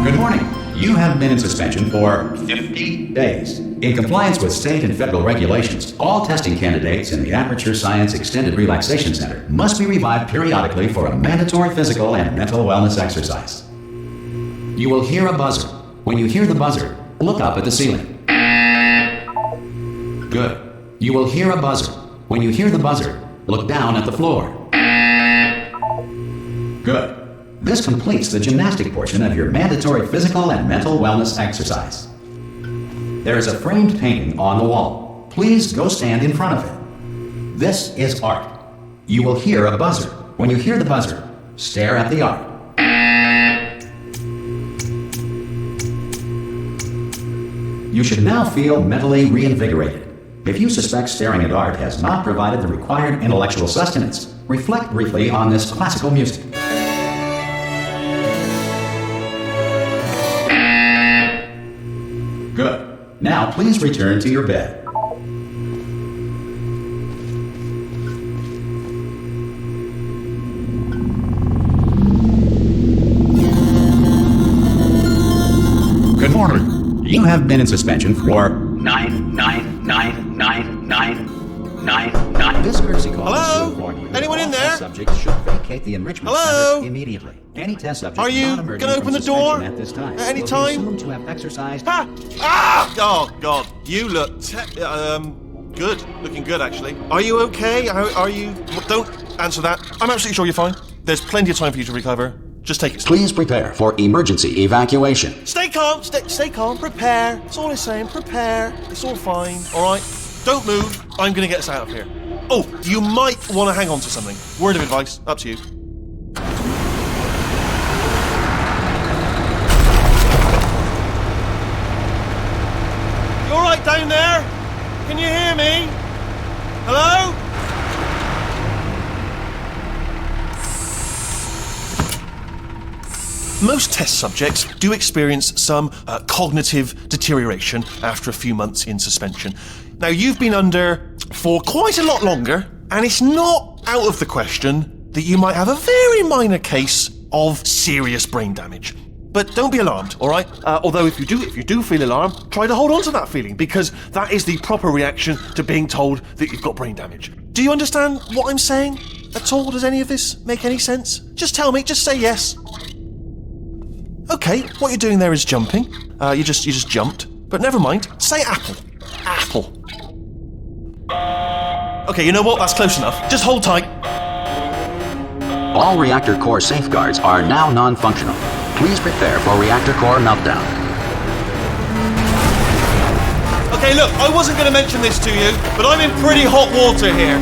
Good morning. You have been in suspension for 50 days. In compliance with state and federal regulations, all testing candidates in the Aperture Science Extended Relaxation Center must be revived periodically for a mandatory physical and mental wellness exercise. You will hear a buzzer. When you hear the buzzer, look up at the ceiling. Good. You will hear a buzzer. When you hear the buzzer, look down at the floor. Good. This completes the gymnastic portion of your mandatory physical and mental wellness exercise. There is a framed painting on the wall. Please go stand in front of it. This is art. You will hear a buzzer. When you hear the buzzer, stare at the art. You should now feel mentally reinvigorated. If you suspect staring at art has not provided the required intellectual sustenance, reflect briefly on this classical music. Good. Now please return to your bed. Good morning. You have been in suspension for 9999999. This courtesy call. Hello? Anyone in there? Subject should vacate the enrichment center immediately. Any test subject are you going to open the door at this time at any will time? be assumed to have exercised. Ah! Ah! Oh God, you look good. Looking good, actually. Are you okay? Are you? Don't answer that. I'm absolutely sure you're fine. There's plenty of time for you to recover. Just take it slow. Please prepare for emergency evacuation. Stay calm. Stay calm. Prepare. That's all I'm saying. Prepare. It's all fine. All right. Don't move. I'm gonna get us out of here. Oh, you might want to hang on to something. Word of advice. Up to you. You all right down there? Can you hear me? Hello? Most test subjects do experience some cognitive deterioration after a few months in suspension. Now, you've been under for quite a lot longer, and it's not out of the question that you might have a very minor case of serious brain damage. But don't be alarmed, all right? Although if you do feel alarmed, try to hold on to that feeling, because that is the proper reaction to being told that you've got brain damage. Do you understand what I'm saying at all? Does any of this make any sense? Just tell me, just say yes. Okay, what you're doing there is jumping. You just jumped. But never mind. Say apple. Apple. Okay, you know what? That's close enough. Just hold tight. All reactor core safeguards are now non-functional. Please prepare for reactor core meltdown. Okay, look, I wasn't going to mention this to you, but I'm in pretty hot water here.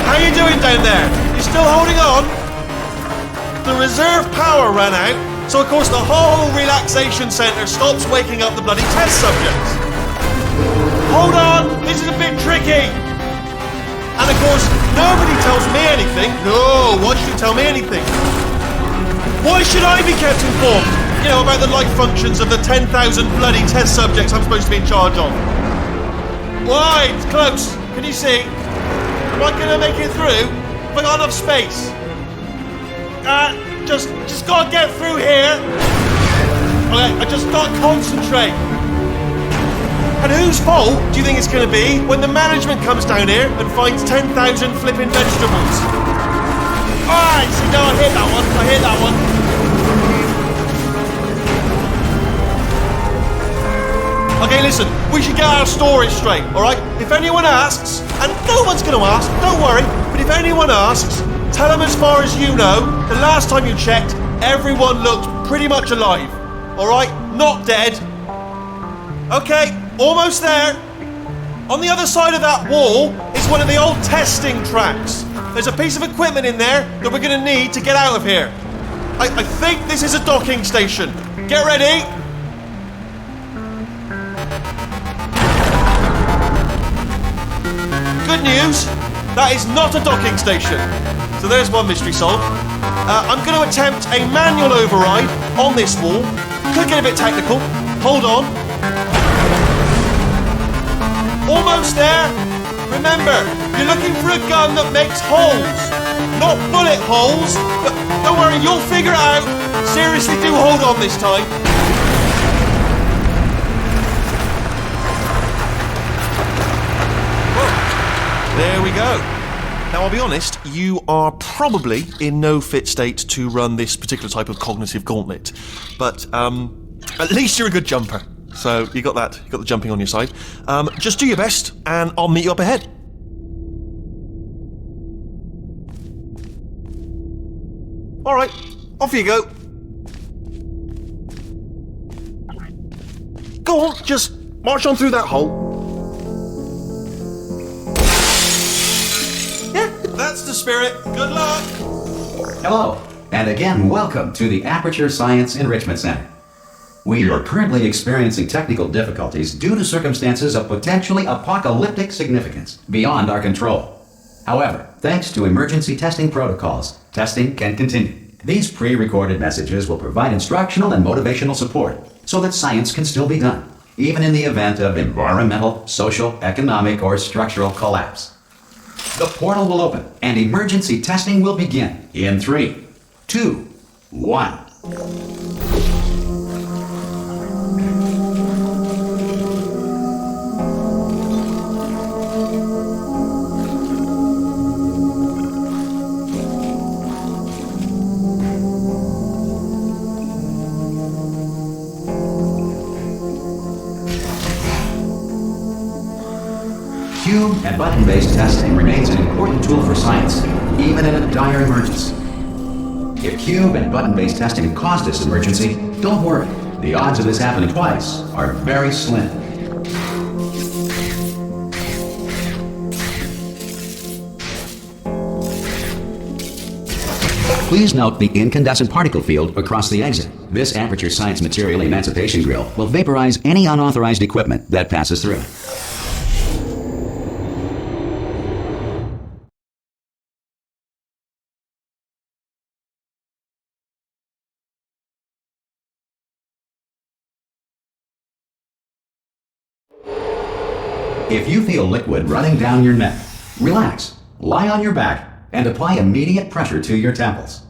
How you doing down there? You still holding on? The reserve power ran out, so of course the whole relaxation centre stops waking up the bloody test subjects. Hold on, this is a bit tricky. And of course, nobody tells me anything. No, why should you tell me anything? Why should I be kept informed? You know, about the life functions of the 10,000 bloody test subjects I'm supposed to be in charge of. Why? It's close. Can you see? Am I going to make it through? Have I got enough space? Just gotta get through here. Okay, I just gotta concentrate. And whose fault do you think it's gonna be when the management comes down here and finds 10,000 flipping vegetables? Alright, see, no, I hit that one. Okay, listen, we should get our story straight, alright? If anyone asks, and no one's gonna ask, don't worry, but if anyone asks, tell them as far as you know, the last time you checked, everyone looked pretty much alive. Alright? Not dead. Okay, almost there. On the other side of that wall is one of the old testing tracks. There's a piece of equipment in there that we're going to need to get out of here. I think this is a docking station. Get ready. Good news, that is not a docking station. So there's one mystery solved. I'm going to attempt a manual override on this wall. Could get a bit technical. Hold on. Almost there. Remember, you're looking for a gun that makes holes. Not bullet holes, but Don't worry, you'll figure it out. Seriously, do hold on this time. Whoa. There we go. Now, I'll be honest, you are probably in no fit state to run this particular type of cognitive gauntlet. But, at least you're a good jumper. So, you got that. You got the jumping on your side. Just do your best, and I'll meet you up ahead. Alright, off you go. Go on, just march on through that hole. Yeah, that's the spirit. Good luck. Hello, and again, welcome to the Aperture Science Enrichment Center. We are currently experiencing technical difficulties due to circumstances of potentially apocalyptic significance beyond our control. However, thanks to emergency testing protocols, testing can continue. These pre-recorded messages will provide instructional and motivational support so that science can still be done, even in the event of environmental, social, economic, or structural collapse. The portal will open and emergency testing will begin in 3, 2, 1. Cube and button-based testing remains an important tool for science, even in a dire emergency. If cube and button-based testing caused this emergency, don't worry. The odds of this happening twice are very slim. Please note the incandescent particle field across the exit. This Aperture Science Material Emancipation Grill will vaporize any unauthorized equipment that passes through. If you feel liquid running down your neck, relax, lie on your back, and apply immediate pressure to your temples.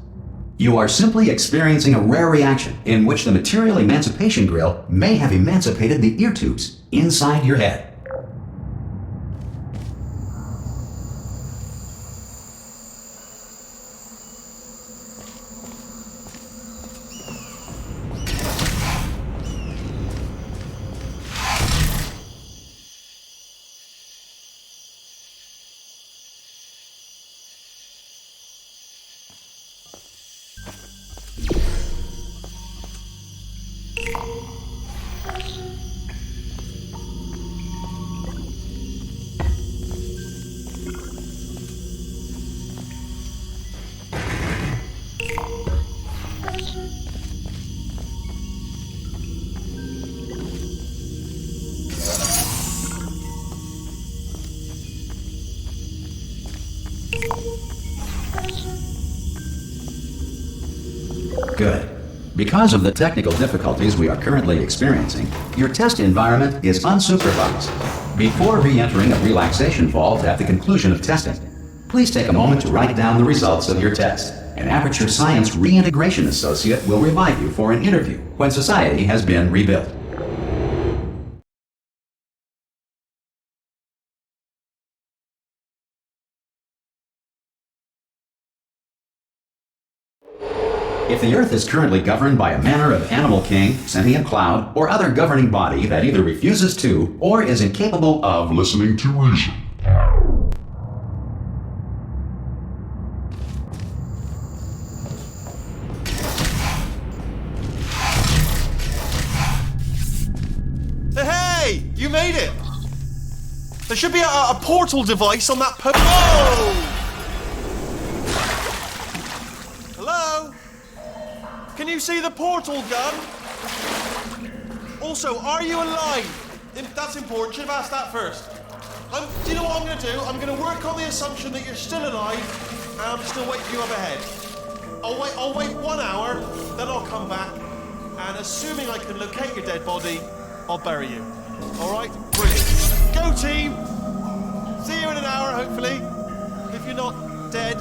You are simply experiencing a rare reaction in which the Material Emancipation Grill may have emancipated the ear tubes inside your head. Good. Because of the technical difficulties we are currently experiencing, your test environment is unsupervised. Before re-entering a relaxation vault at the conclusion of testing, please take a moment to write down the results of your test. An Aperture Science Reintegration Associate will revive you for an interview when society has been rebuilt. If the Earth is currently governed by a manner of animal king, sentient cloud, or other governing body that either refuses to or is incapable of listening to reason, Hey! You made it! There should be a portal device on that Whoa! Hello? Can you see the portal gun? Also, are you alive? That's important. Should have asked that first. Do you know what I'm going to do? I'm going to work on the assumption that you're still alive, and I'm still waiting for you up ahead. I'll wait 1 hour, then I'll come back, and assuming I can locate your dead body, I'll bury you. All right? Brilliant. Go, team! See you in an hour, hopefully. If you're not dead.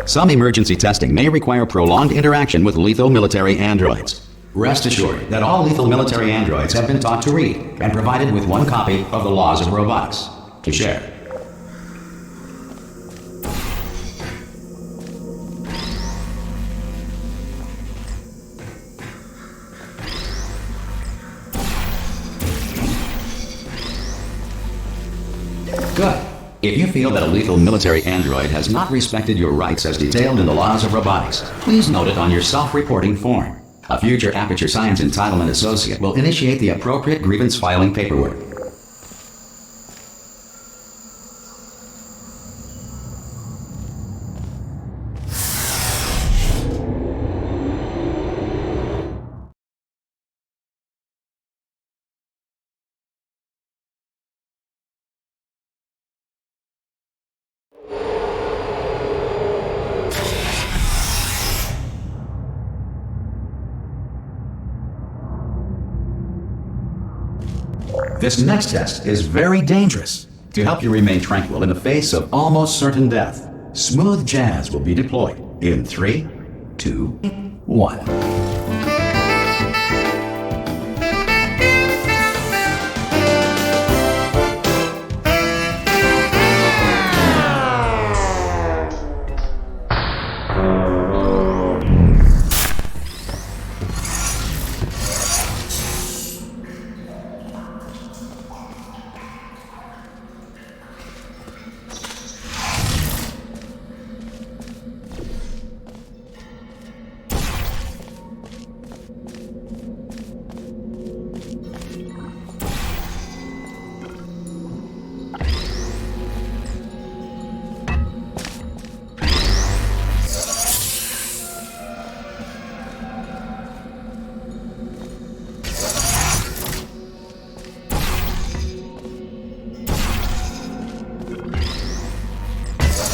Some emergency testing may require prolonged interaction with lethal military androids. Rest assured that all lethal military androids have been taught to read and provided with one copy of the Laws of Robotics to share. Good. If you feel that a lethal military android has not respected your rights as detailed in the Laws of Robotics, please note it on your self-reporting form. A future Aperture Science Entitlement Associate will initiate the appropriate grievance filing paperwork. This next test is very dangerous. To help you remain tranquil in the face of almost certain death, smooth jazz will be deployed in 3, 2, 1.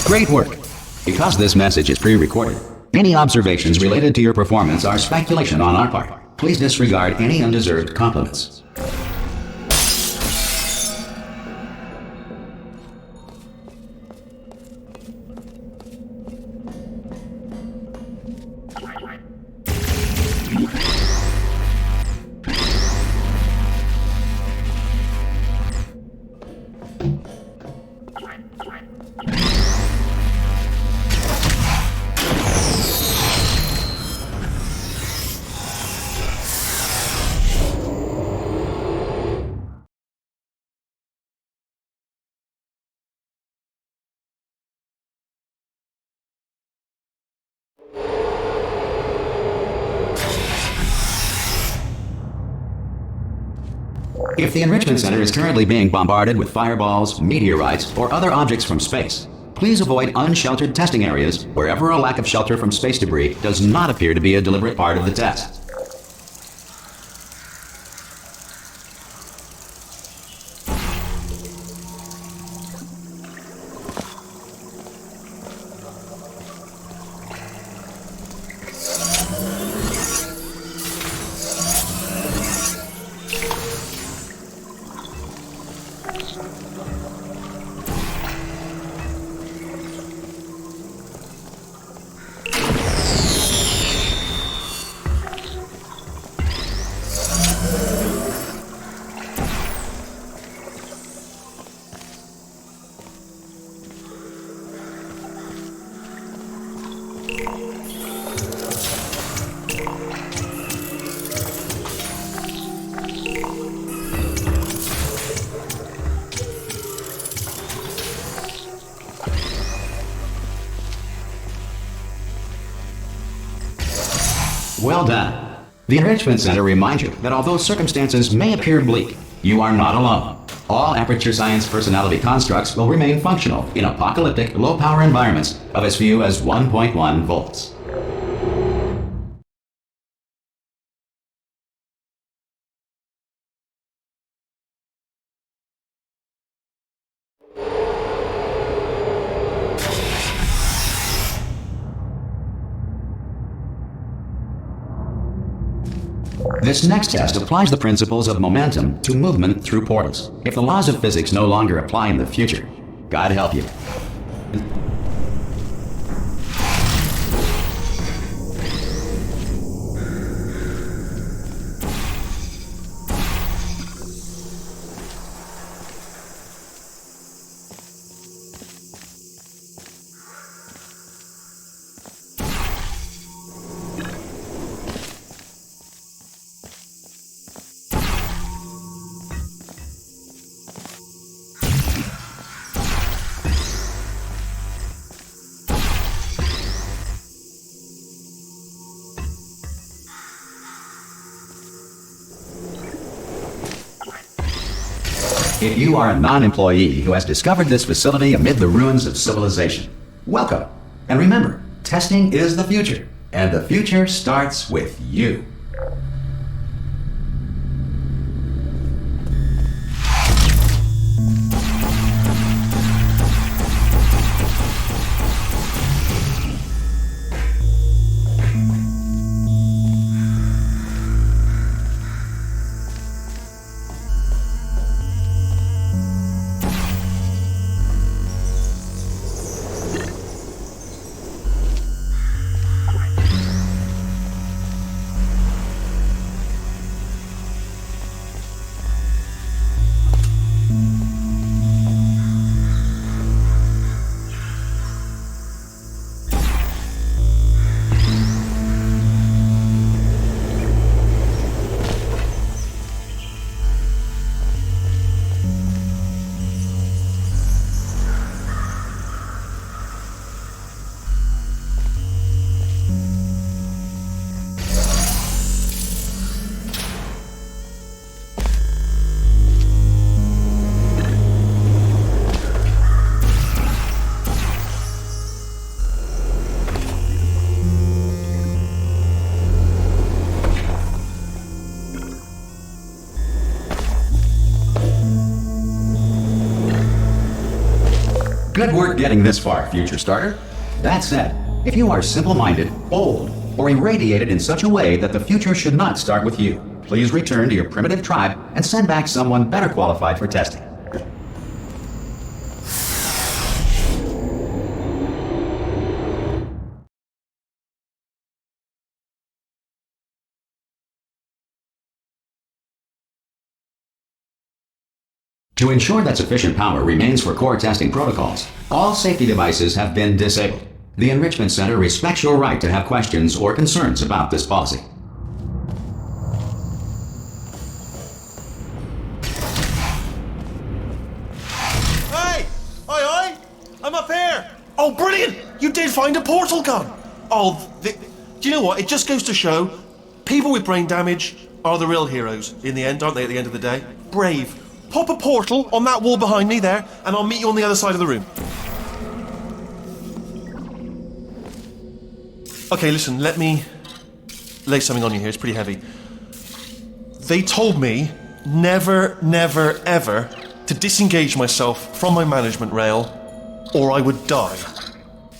Great work! Because this message is pre-recorded, any observations related to your performance are speculation on our part. Please disregard any undeserved compliments. If the Enrichment Center is currently being bombarded with fireballs, meteorites, or other objects from space, please avoid unsheltered testing areas wherever a lack of shelter from space debris does not appear to be a deliberate part of the test. Well done. The Enrichment Center reminds you that although circumstances may appear bleak, you are not alone. All Aperture Science personality constructs will remain functional in apocalyptic, low-power environments of as few as 1.1 volts. This next test applies the principles of momentum to movement through portals. If the laws of physics no longer apply in the future, God help you. if you are a non-employee who has discovered this facility amid the ruins of civilization, welcome. And remember, testing is the future, and the future starts with you. Good work getting this far, future starter. That said, if you are simple-minded, bold, or irradiated in such a way that the future should not start with you, please return to your primitive tribe and send back someone better qualified for testing. To ensure that sufficient power remains for core testing protocols, all safety devices have been disabled. The Enrichment Center respects your right to have questions or concerns about this policy. Hey! Oi! I'm up here! Oh, brilliant! You did find a portal gun! Oh, do you know what? It just goes to show, people with brain damage are the real heroes in the end, aren't they, at the end of the day? Brave. Pop a portal on that wall behind me there, and I'll meet you on the other side of the room. Okay, listen, let me lay something on you here. It's pretty heavy. They told me never, never, ever to disengage myself from my management rail, or I would die.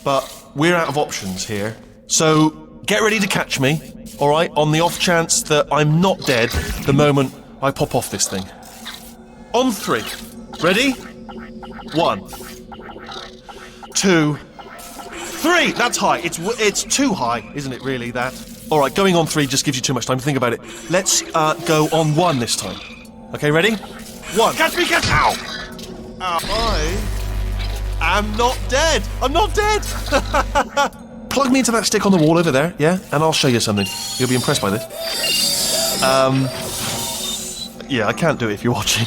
But we're out of options here, so get ready to catch me, alright, on the off chance that I'm not dead the moment I pop off this thing. On 3. Ready? 1, 2, 3. That's high. It's too high, isn't it? Really? That. All right. Going on 3 just gives you too much time to think about it. Let's go on 1 this time. Okay. Ready? 1. Catch me! Catch! Ow! I am not dead. I'm not dead. Plug me into that stick on the wall over there, yeah, and I'll show you something. You'll be impressed by this. Yeah, I can't do it if you're watching.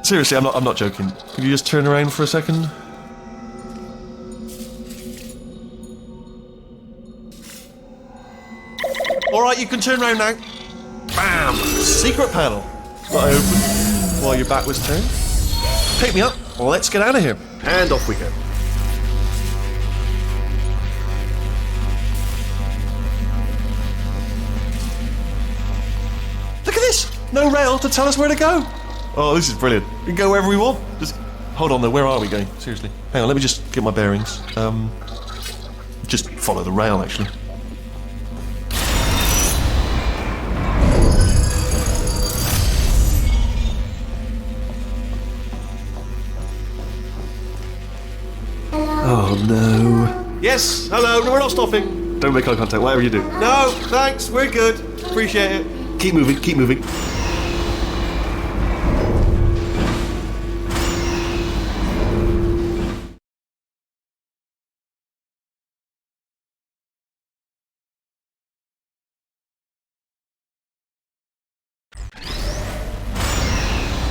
Seriously, I'm not joking. Could you just turn around for a second? Alright, you can turn around now. Bam! Secret panel. Got open while your back was turned. Pick me up. Let's get out of here. And off we go. Look at this! No rail to tell us where to go. Oh, this is brilliant. We can go wherever we want. Just hold on though, where are we going? Seriously. Hang on, let me just get my bearings. Just follow the rail, actually. Oh no. Yes, hello, no, we're not stopping. Don't make eye contact, whatever you do. No, thanks, we're good. Appreciate it. Keep moving, keep moving.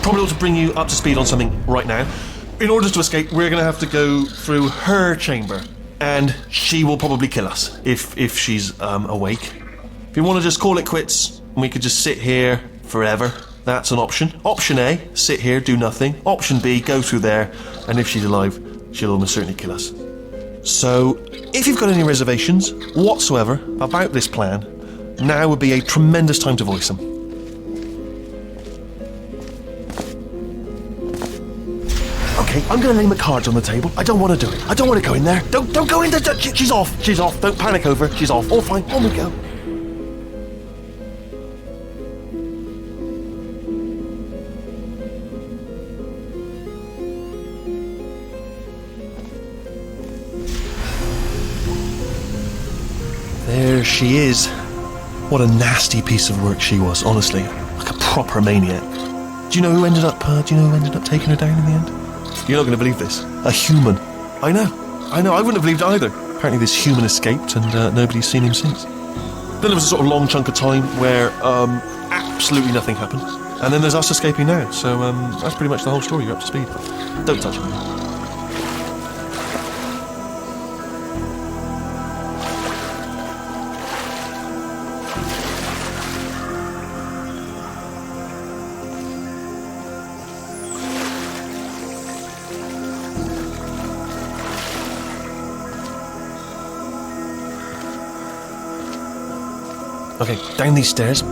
Probably ought to bring you up to speed on something right now. In order to escape, we're going to have to go through her chamber, and she will probably kill us if she's awake. If you want to just call it quits, and we could just sit here forever, That's an option. Option A, sit here, do nothing. Option B, go through there, and if she's alive, she'll almost certainly kill us. So, if you've got any reservations whatsoever about this plan, now would be a tremendous time to voice them. Okay, I'm going to lay my cards on the table. I don't want to do it. I don't want to go in there. Don't go in there. She's off. She's off. Don't panic over. She's off. All fine. On we go. There she is. What a nasty piece of work she was, honestly. Like a proper maniac. Do you know who ended up taking her down in the end? You're not going to believe this. A human. I know. I wouldn't have believed it either. Apparently this human escaped and nobody's seen him since. Then there was a sort of long chunk of time where absolutely nothing happened. And then there's us escaping now. So that's pretty much the whole story. You're up to speed. Don't touch me. Okay, down these stairs.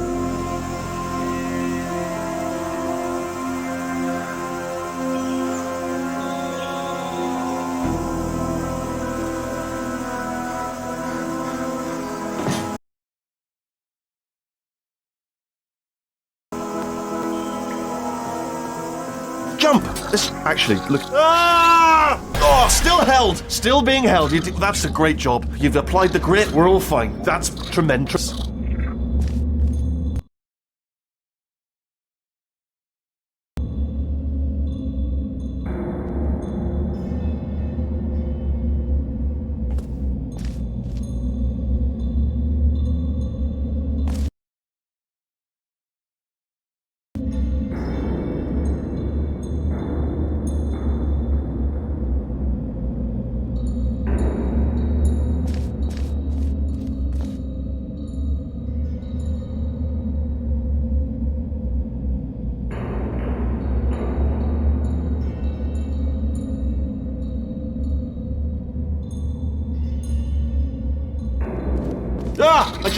Jump! This actually look. Ah! Oh, still held, still being held. That's a great job. You've applied the grit. We're all fine. That's tremendous.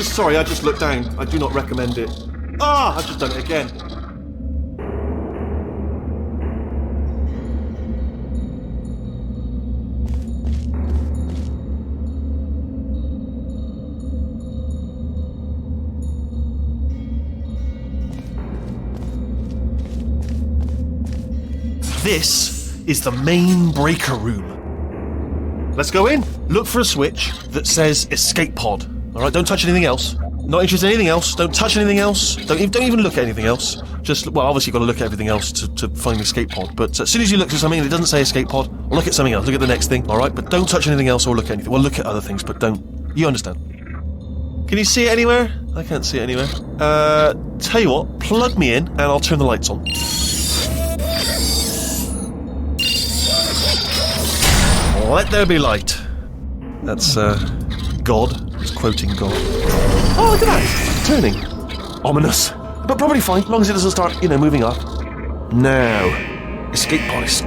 Sorry, I just looked down. I do not recommend it. Ah, I've just done it again. This is the main breaker room. Let's go in. Look for a switch that says escape pod. Alright, don't touch anything else. Not interested in anything else. Don't touch anything else. Don't even look at anything else. Just, well, obviously you've got to look at everything else to find the escape pod. But as soon as you look at something and it doesn't say escape pod, look at something else. Look at the next thing, alright? But don't touch anything else or look at anything. Well, look at other things, but don't. You understand. Can you see it anywhere? I can't see it anywhere. Tell you what, plug me in and I'll turn the lights on. Let there be light. That's, God. He's quoting God. Oh, look at that! Turning. Ominous. But probably fine, as long as it doesn't start, moving up. Now. Escape pod. It's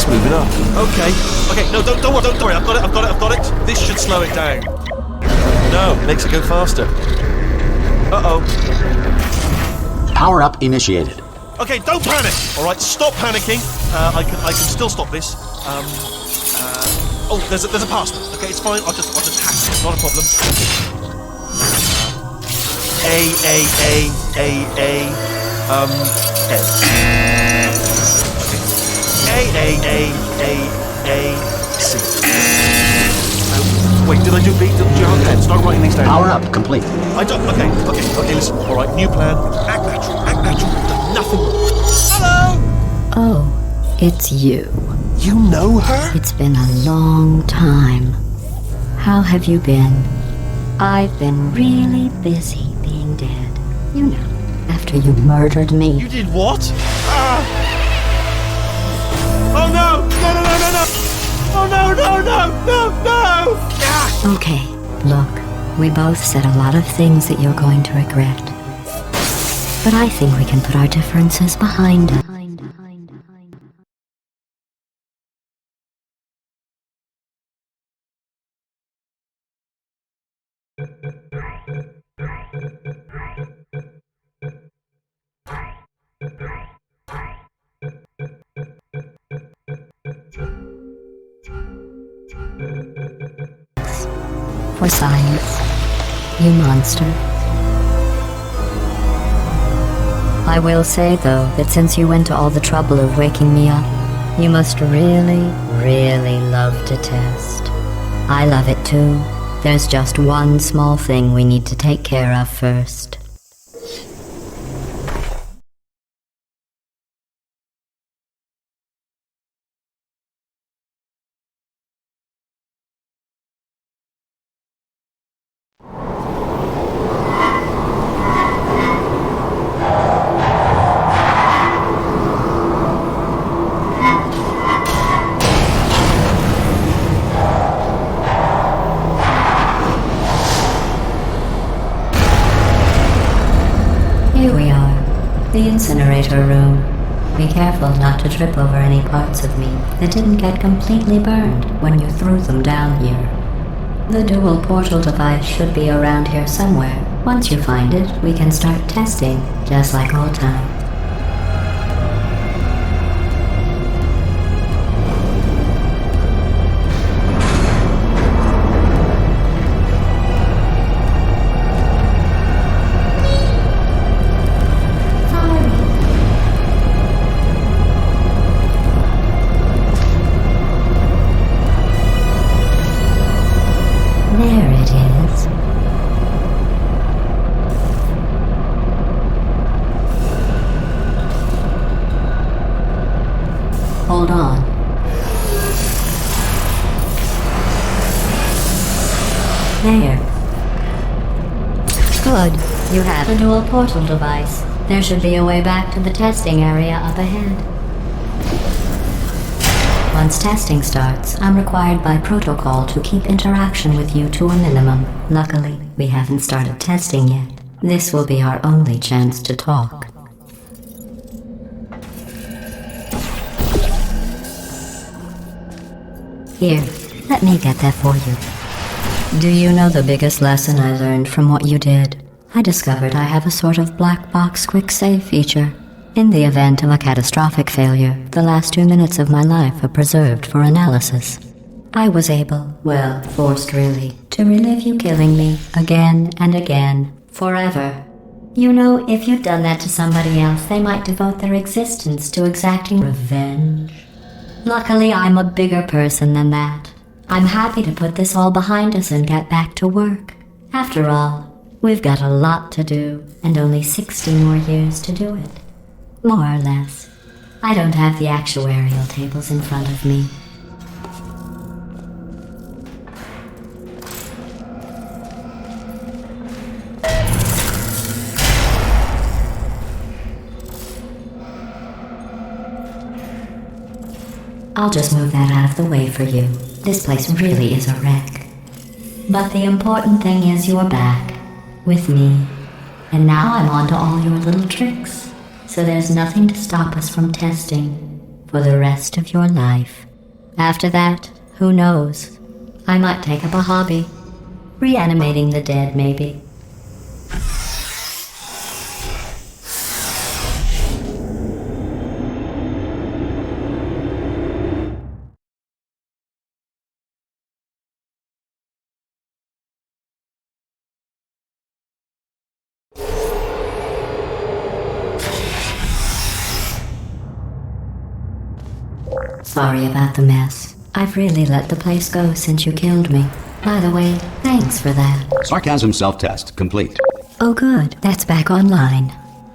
moving up. Okay, no, don't worry, I've got it. This should slow it down. No, makes it go faster. Uh-oh. Power up initiated. Okay, don't panic! Alright, stop panicking. I can still stop this. Oh, there's a password. Okay, it's fine. I'll just hack it. Not a problem. A. C. Wait, did I do B? Did you have a pen? Start writing these down. Power up complete. I don't. Okay. Listen. All right, new plan. Act natural. Done nothing. Hello. Oh, it's you. You know her? It's been a long time. How have you been? I've been really busy being dead. You know, after you murdered me. You did what? Oh no! No! Oh no! Ah! Okay, look, we both said a lot of things that you're going to regret. But I think we can put our differences behind us. For science, you monster. I will say, though, that since you went to all the trouble of waking me up, you must really, really love to test. I love it too. There's just one small thing we need to take care of first. Here we are, the incinerator room. Be careful not to trip over any parts of me that didn't get completely burned when you threw them down here. The dual portal device should be around here somewhere. Once you find it, we can start testing, just like old times. There it is. Hold on. There. Good. You have a dual portal device. There should be a way back to the testing area up ahead. Once testing starts, I'm required by protocol to keep interaction with you to a minimum. Luckily, we haven't started testing yet. This will be our only chance to talk. Here, let me get that for you. Do you know the biggest lesson I learned from what you did? I discovered I have a sort of black box quick save feature. In the event of a catastrophic failure, the last 2 minutes of my life are preserved for analysis. I was able, well, forced really, to relive you killing me again and again, forever. You know, if you'd done that to somebody else, they might devote their existence to exacting revenge. Luckily, I'm a bigger person than that. I'm happy to put this all behind us and get back to work. After all, we've got a lot to do, and only 60 more years to do it. More or less. I don't have the actuarial tables in front of me. I'll just move that out of the way for you. This place really is a wreck. But the important thing is you're back. With me. And now I'm on to all your little tricks. So there's nothing to stop us from testing for the rest of your life. After that, who knows? I might take up a hobby. Reanimating the dead, maybe. Sorry about the mess. I've really let the place go since you killed me. By the way, thanks for that. Sarcasm self-test complete. Oh good, that's back online.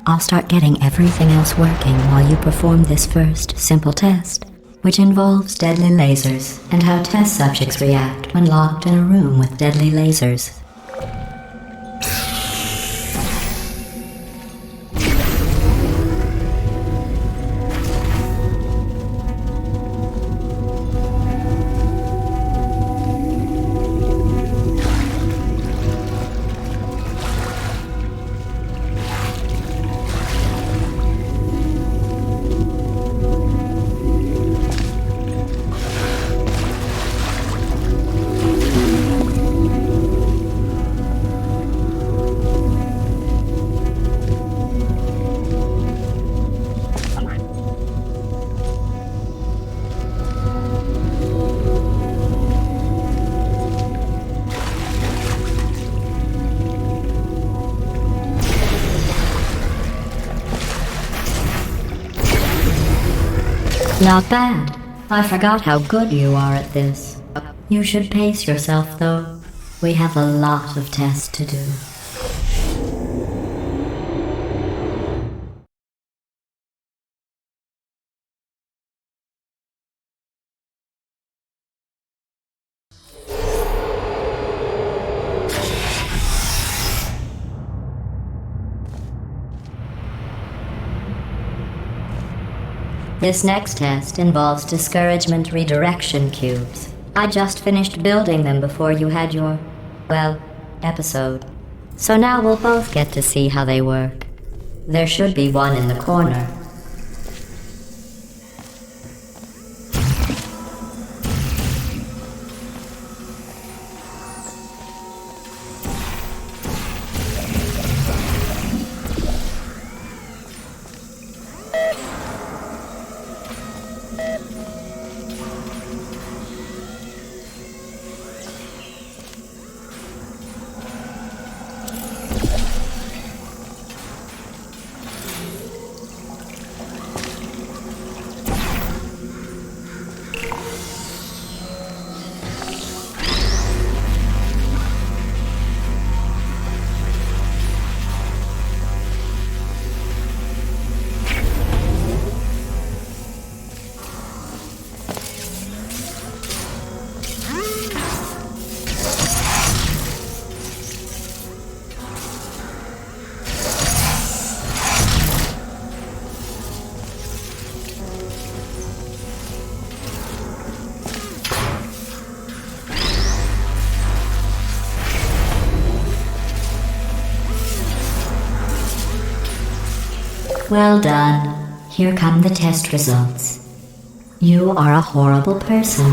I'll start getting everything else working while you perform this first, simple test, which involves deadly lasers and how test subjects react when locked in a room with deadly lasers. Not bad. I forgot how good you are at this. You should pace yourself, though. We have a lot of tests to do. This next test involves discouragement redirection cubes. I just finished building them before you had your, well, episode. So now we'll both get to see how they work. There should be one in the corner. Well done. Here come the test results. You are a horrible person.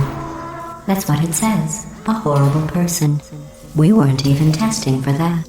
That's what it says. A horrible person. We weren't even testing for that.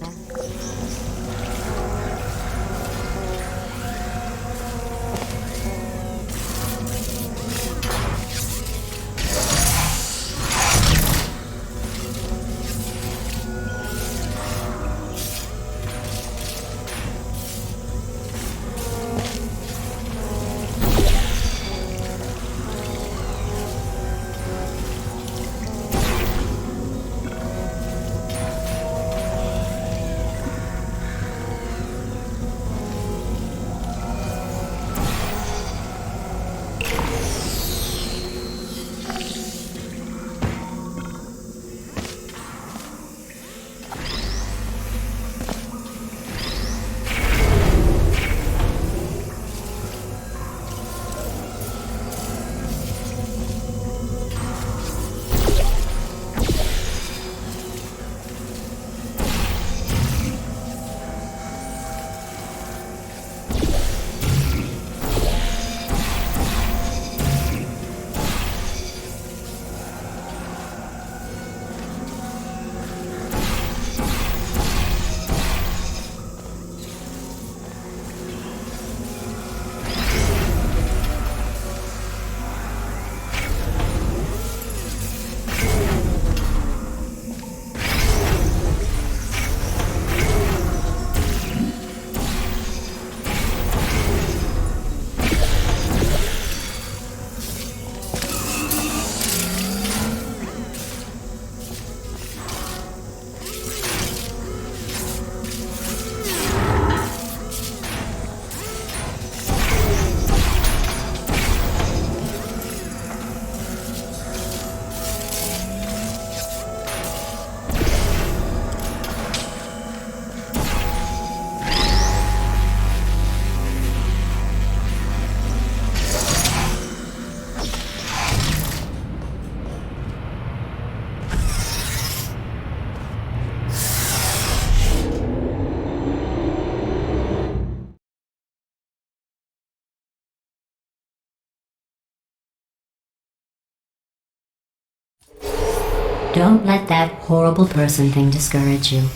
Don't let that horrible person thing discourage you.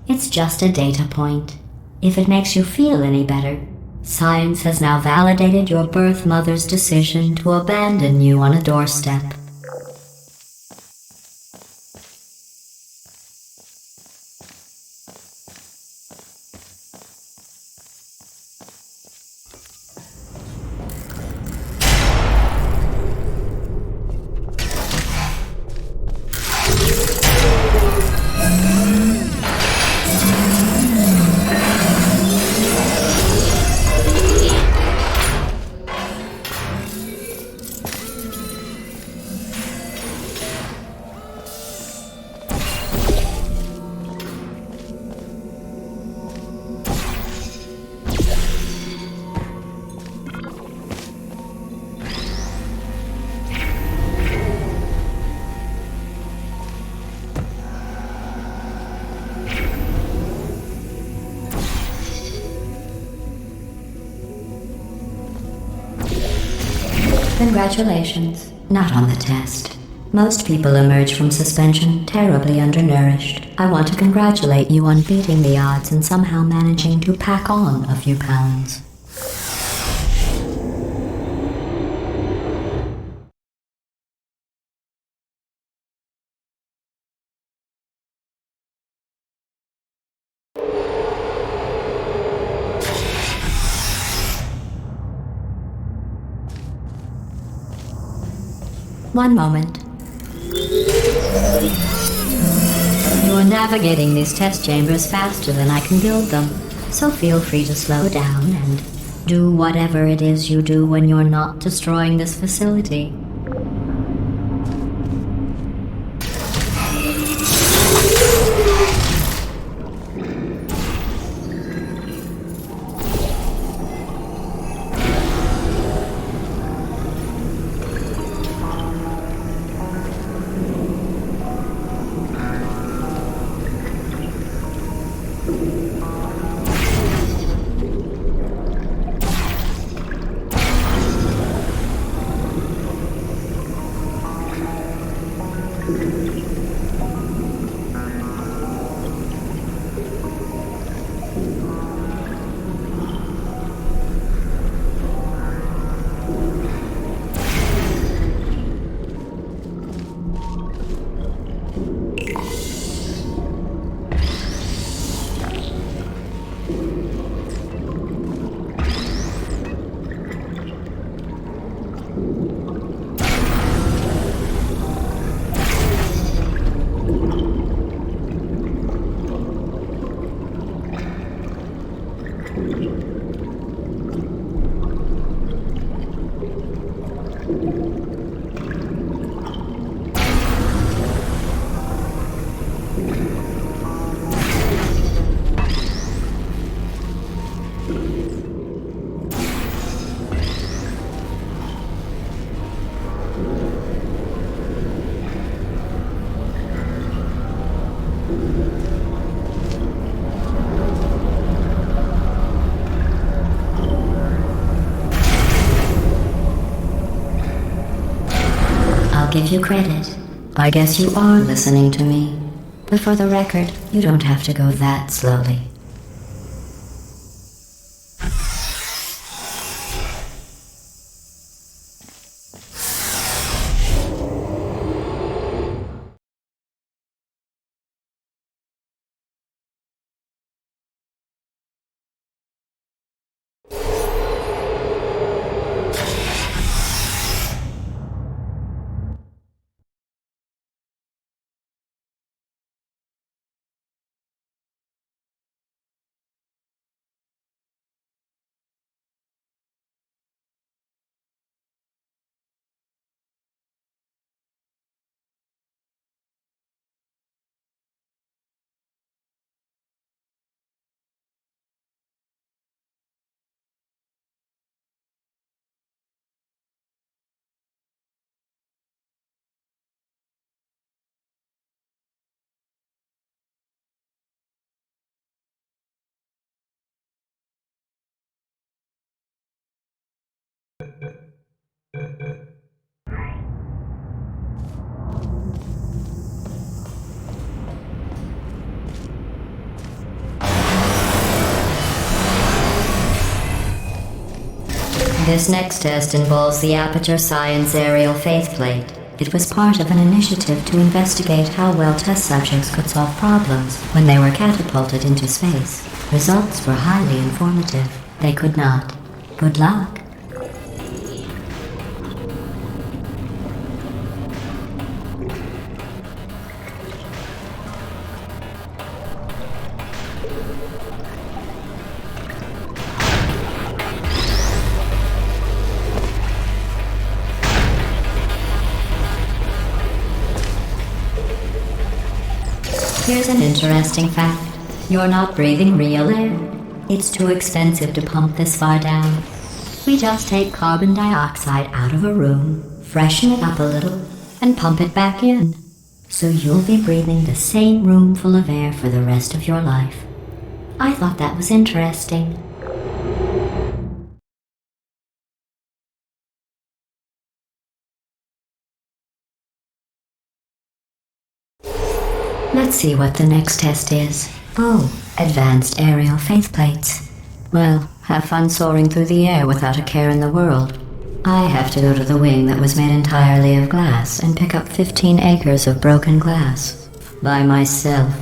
It's just a data point. If it makes you feel any better, science has now validated your birth mother's decision to abandon you on a doorstep. Congratulations. Not on the test. Most people emerge from suspension terribly undernourished. I want to congratulate you on beating the odds and somehow managing to pack on a few pounds. One moment. You're navigating these test chambers faster than I can build them, so feel free to slow down and do whatever it is you do when you're not destroying this facility. Give you credit. I guess you are listening to me. But for the record, you don't have to go that slowly. This next test involves the Aperture Science Aerial Faithplate. It was part of an initiative to investigate how well test subjects could solve problems when they were catapulted into space. Results were highly informative. They could not. Good luck. Here's an interesting fact. You're not breathing real air. It's too expensive to pump this far down. We just take carbon dioxide out of a room, freshen it up a little, and pump it back in. So you'll be breathing the same room full of air for the rest of your life. I thought that was interesting. Let's see what the next test is. Oh, advanced aerial faith plates. Well, have fun soaring through the air without a care in the world. I have to go to the wing that was made entirely of glass and pick up 15 acres of broken glass. By myself.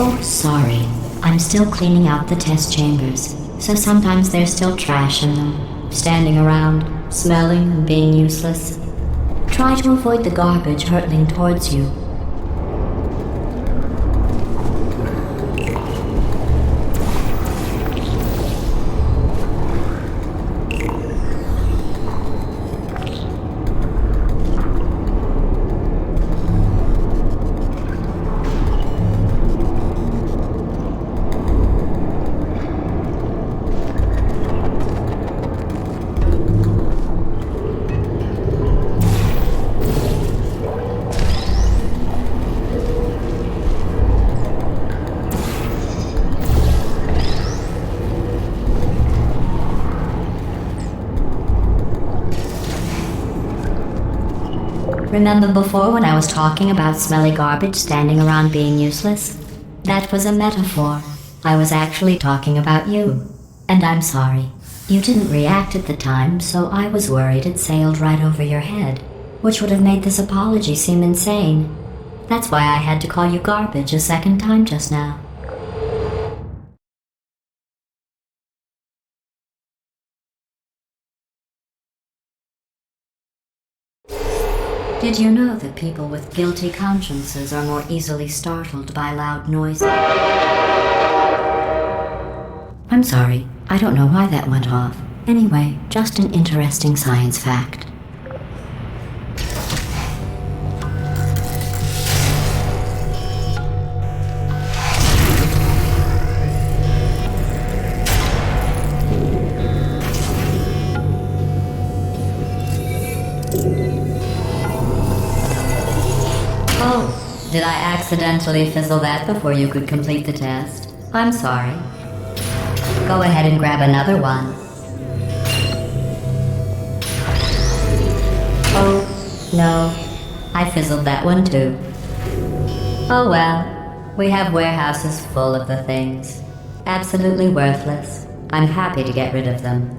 Oh, sorry. I'm still cleaning out the test chambers, so sometimes there's still trash in them, standing around, smelling and being useless. Try to avoid the garbage hurtling towards you. Remember before when I was talking about smelly garbage standing around being useless? That was a metaphor. I was actually talking about you. And I'm sorry. You didn't react at the time, so I was worried it sailed right over your head, which would have made this apology seem insane. That's why I had to call you garbage a second time just now. Did you know that people with guilty consciences are more easily startled by loud noises? I'm sorry, I don't know why that went off. Anyway, just an interesting science fact. Oh, did I accidentally fizzle that before you could complete the test? I'm sorry. Go ahead and grab another one. Oh, no. I fizzled that one too. Oh well. We have warehouses full of the things. Absolutely worthless. I'm happy to get rid of them.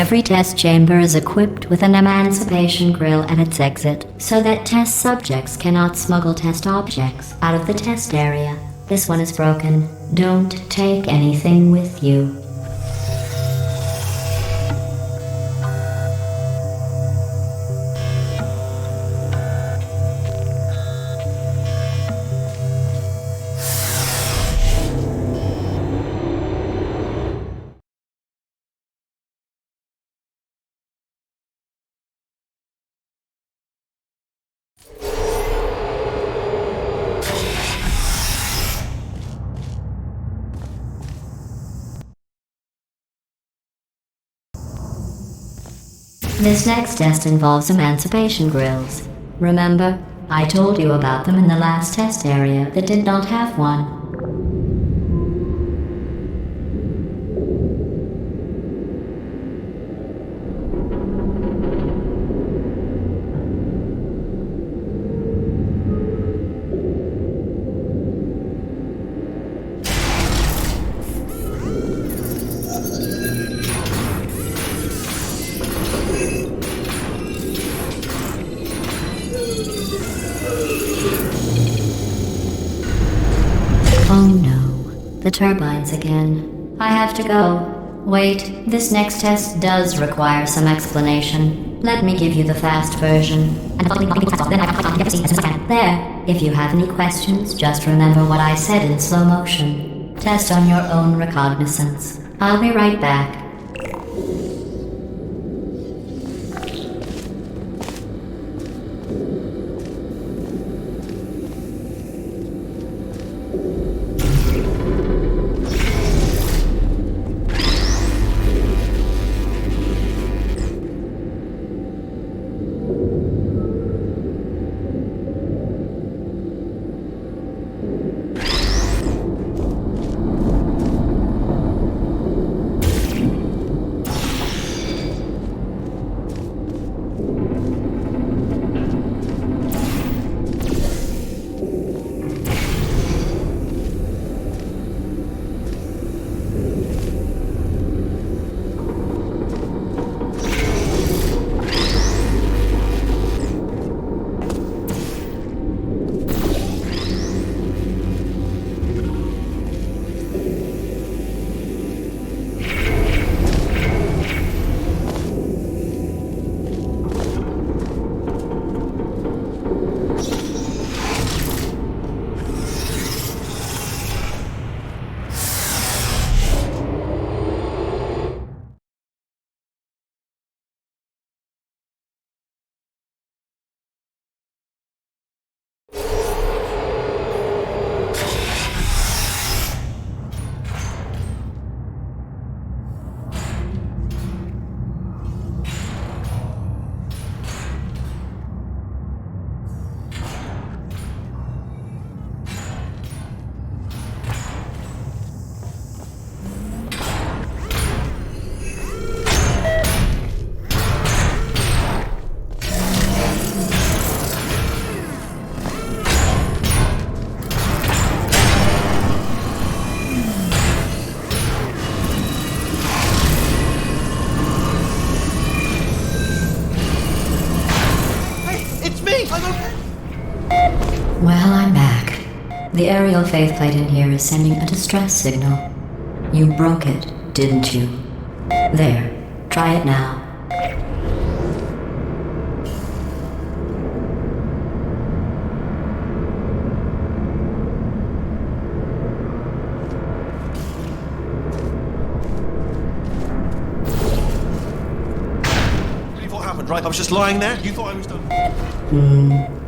Every test chamber is equipped with an emancipation grill at its exit, so that test subjects cannot smuggle test objects out of the test area. This one is broken. Don't take anything with you. This next test involves emancipation grills. Remember, I told you about them in the last test area that did not have one. Oh no, the turbines again. I have to go. Wait, this next test does require some explanation. Let me give you the fast version. There, if you have any questions, just remember what I said in slow motion. Test on your own recognizance. I'll be right back. Well, I'm back. The aerial faceplate in here is sending a distress signal. You broke it, didn't you? There, try it now. What happened, right? I was just lying there. You thought I was done.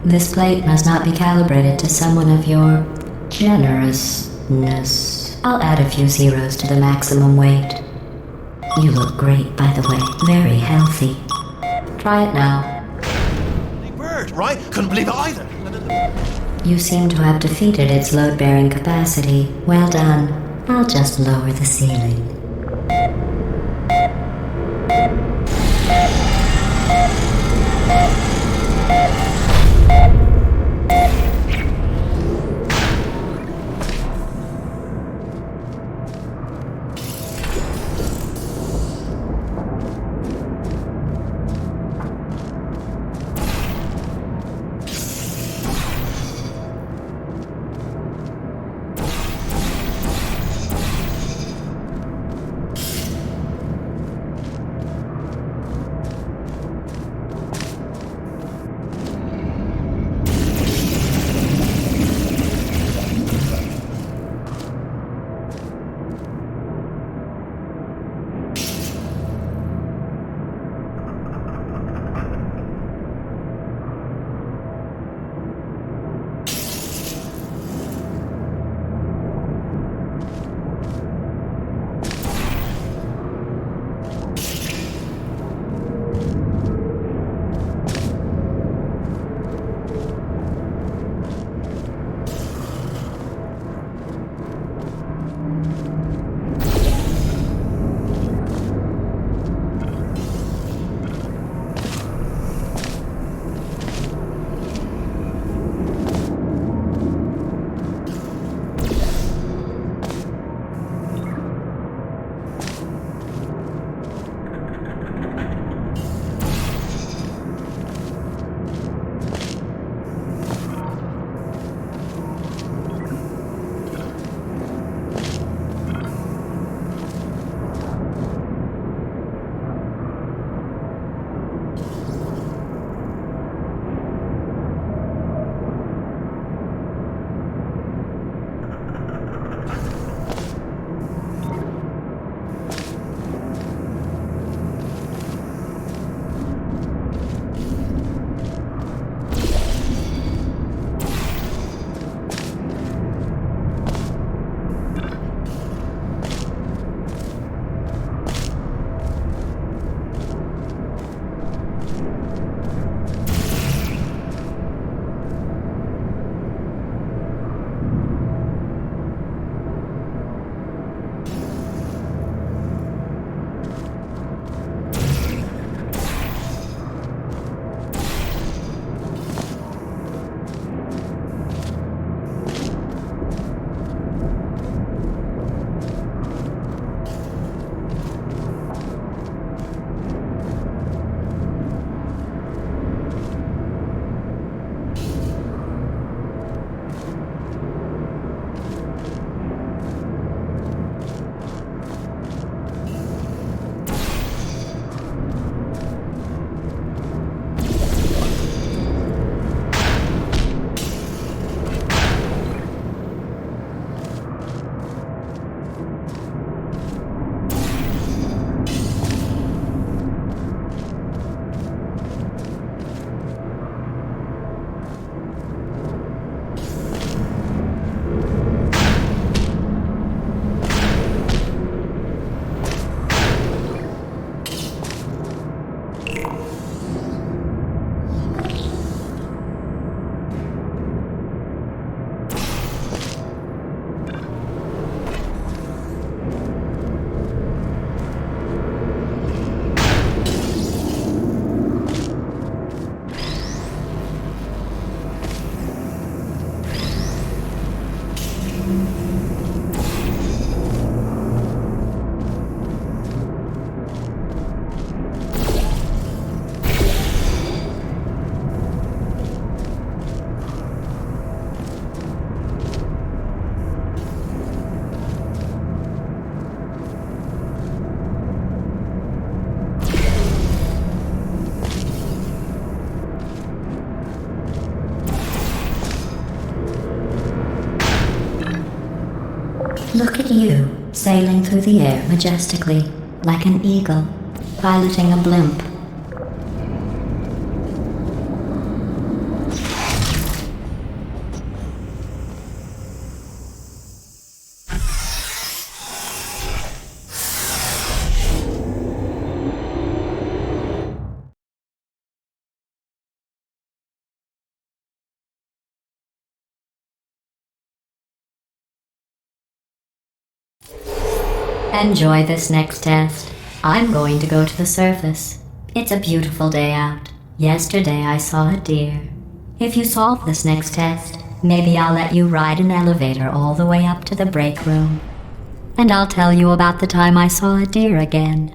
This plate must not be calibrated to someone of your generousness. I'll add a few zeros to the maximum weight. You look great, by the way. Very healthy. Try it now. Bird, right? Couldn't believe it either. You seem to have defeated its load-bearing capacity. Well done. I'll just lower the ceiling. Look at you, sailing through the air majestically, like an eagle, piloting a blimp. Enjoy this next test. I'm going to go to the surface. It's a beautiful day out. Yesterday I saw a deer. If you solve this next test, maybe I'll let you ride an elevator all the way up to the break room. And I'll tell you about the time I saw a deer again.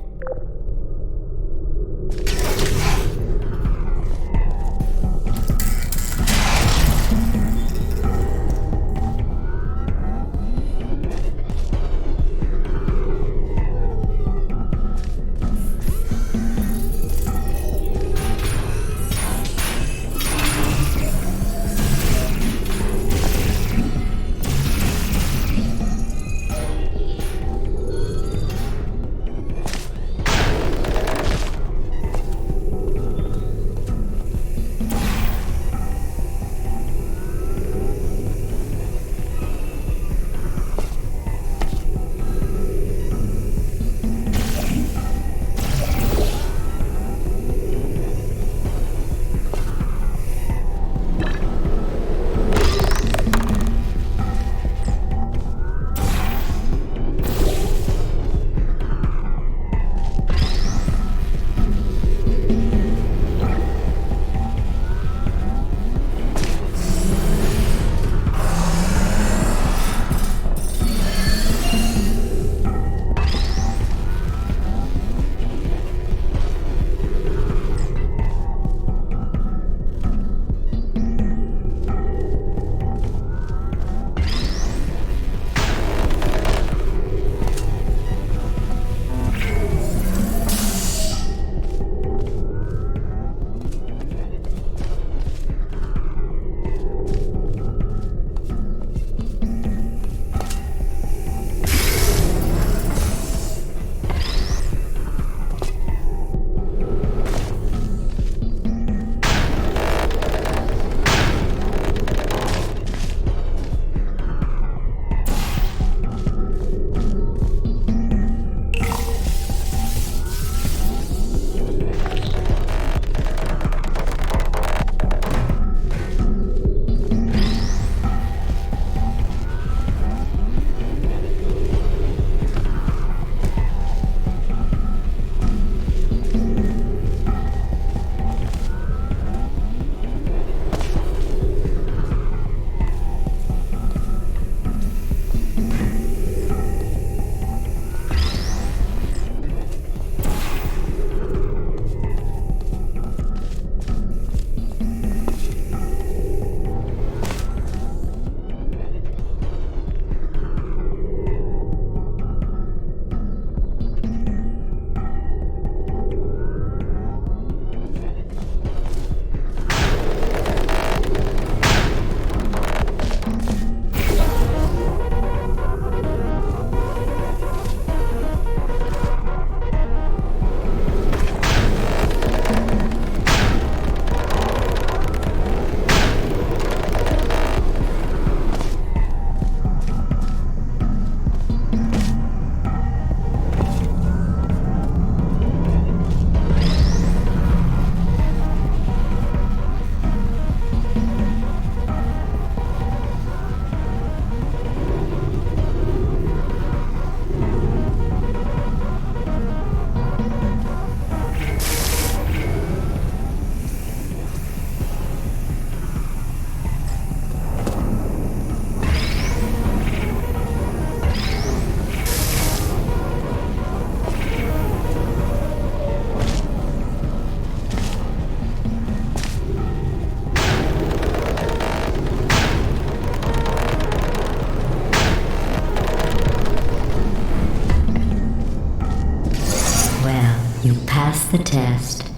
The test.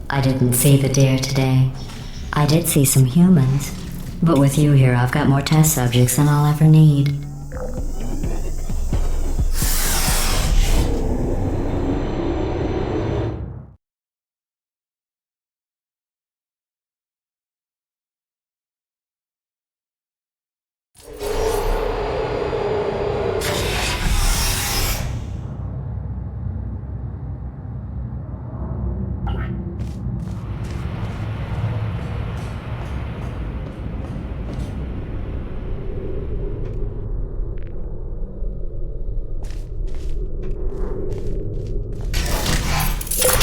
I didn't see the deer today. I did see some humans, but with you here I've got more test subjects than I'll ever need.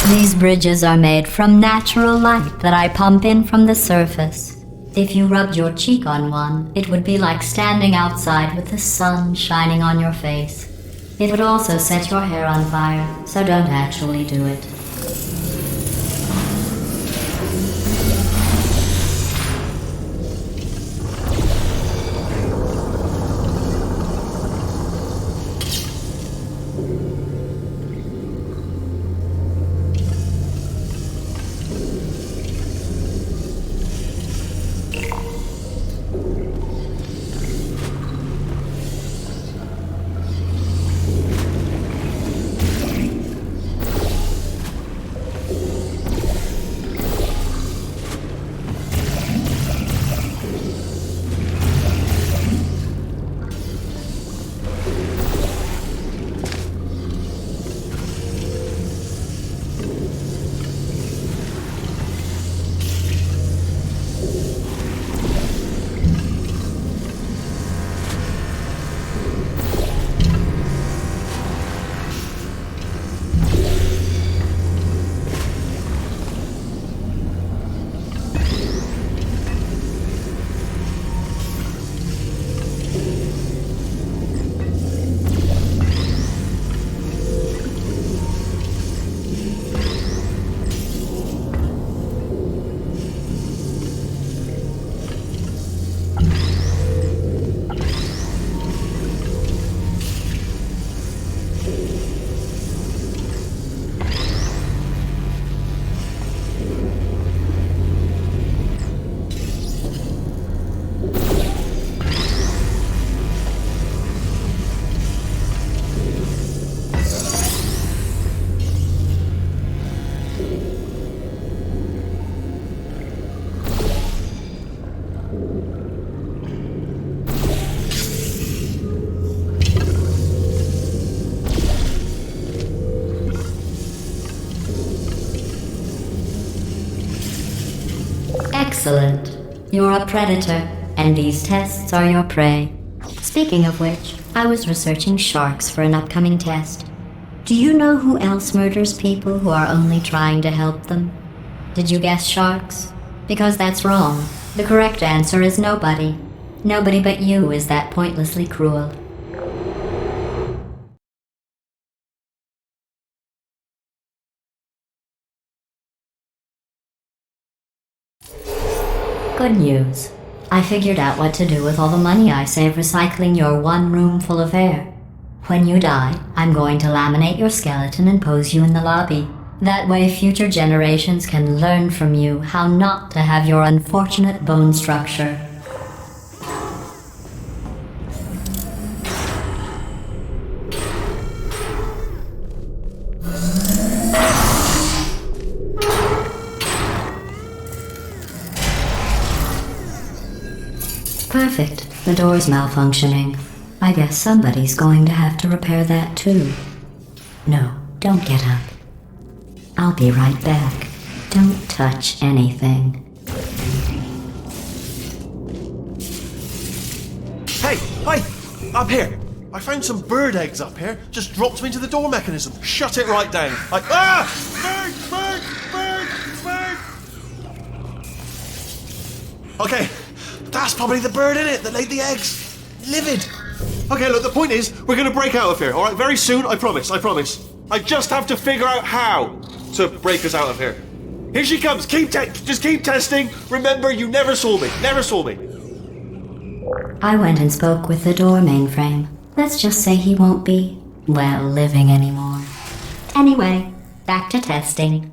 These bridges are made from natural light that I pump in from the surface. If you rubbed your cheek on one, it would be like standing outside with the sun shining on your face. It would also set your hair on fire, so don't actually do it. Excellent. You're a predator, and these tests are your prey. Speaking of which, I was researching sharks for an upcoming test. Do you know who else murders people who are only trying to help them? Did you guess sharks? Because that's wrong. The correct answer is nobody. Nobody but you is that pointlessly cruel. Good news. I figured out what to do with all the money I save recycling your one room full of air. When you die, I'm going to laminate your skeleton and pose you in the lobby. That way future generations can learn from you how not to have your unfortunate bone structure. Perfect. The door's malfunctioning. I guess somebody's going to have to repair that too. No, don't get up. I'll be right back. Don't touch anything. Hey, hi! Up here! I found some bird eggs up here. Just dropped them into the door mechanism. Shut it right down. Bird! Okay, that's probably the bird in it that laid the eggs. Livid. Okay, look, the point is, we're gonna break out of here, alright? Very soon, I promise. I just have to figure out how to break us out of here. Here she comes. Just keep testing. Remember, you never saw me. I went and spoke with the door mainframe. Let's just say he won't be, well, living anymore. Anyway, back to testing.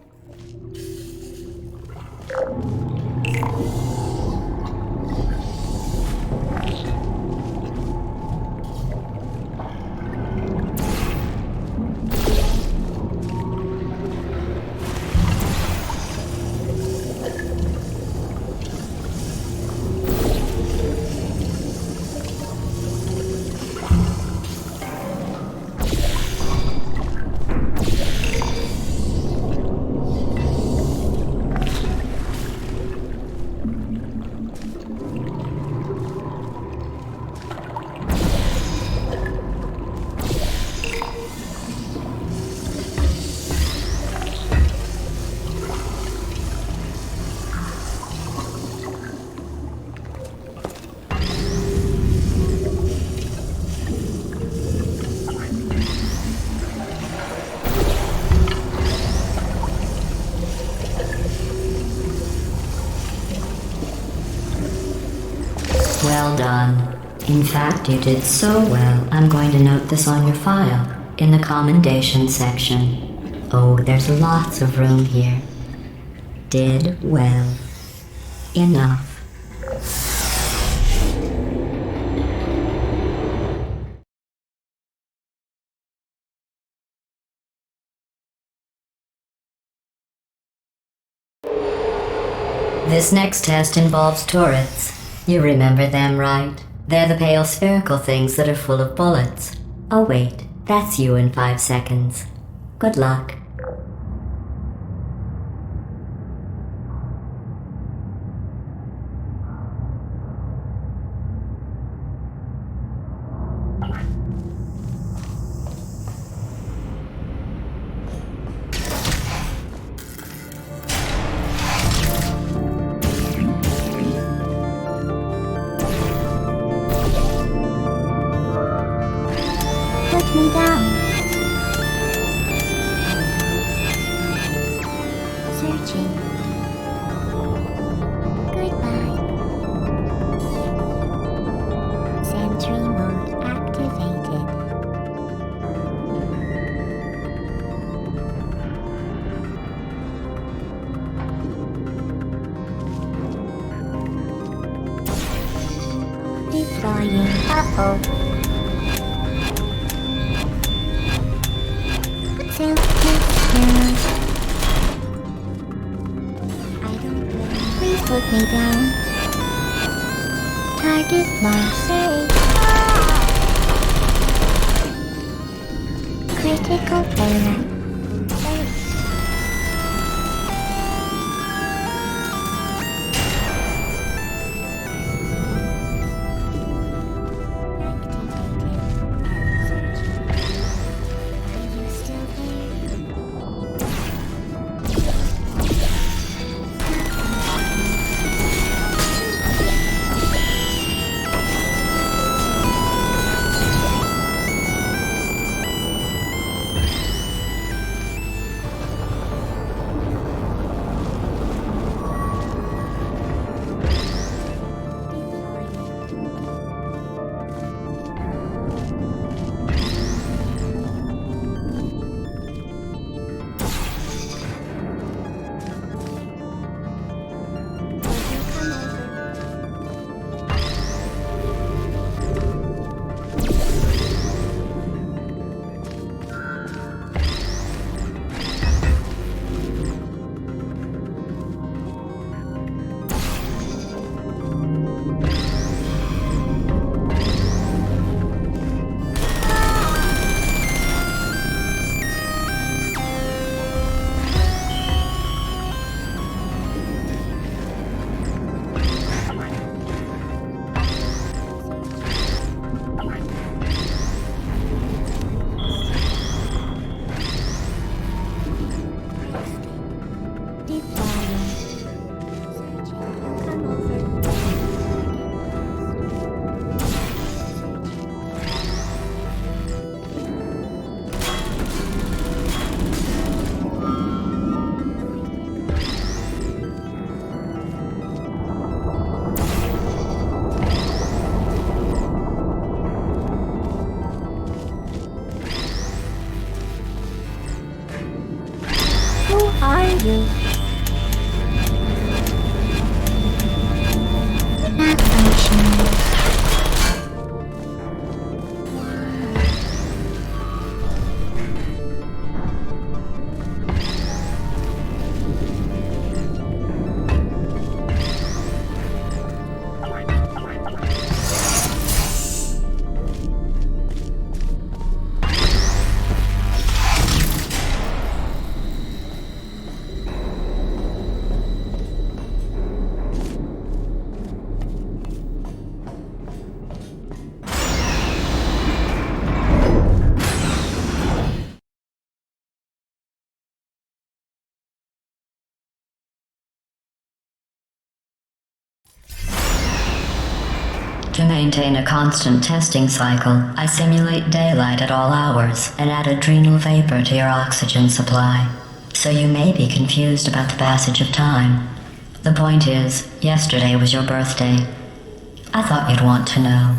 Well done. In fact, you did so well, I'm going to note this on your file, in the commendation section. Oh, there's lots of room here. Did well. Enough. This next test involves turrets. You remember them, right? They're the pale spherical things that are full of bullets. Oh wait, that's you in 5 seconds. Good luck. Put me down. Searching. Goodbye. Sentry mode activated. Deploying. Uh-oh. Please put me down. Target lost. Critical failure. Are you? Malfunctioning. To maintain a constant testing cycle, I simulate daylight at all hours and add adrenal vapor to your oxygen supply. So you may be confused about the passage of time. The point is, yesterday was your birthday. I thought you'd want to know.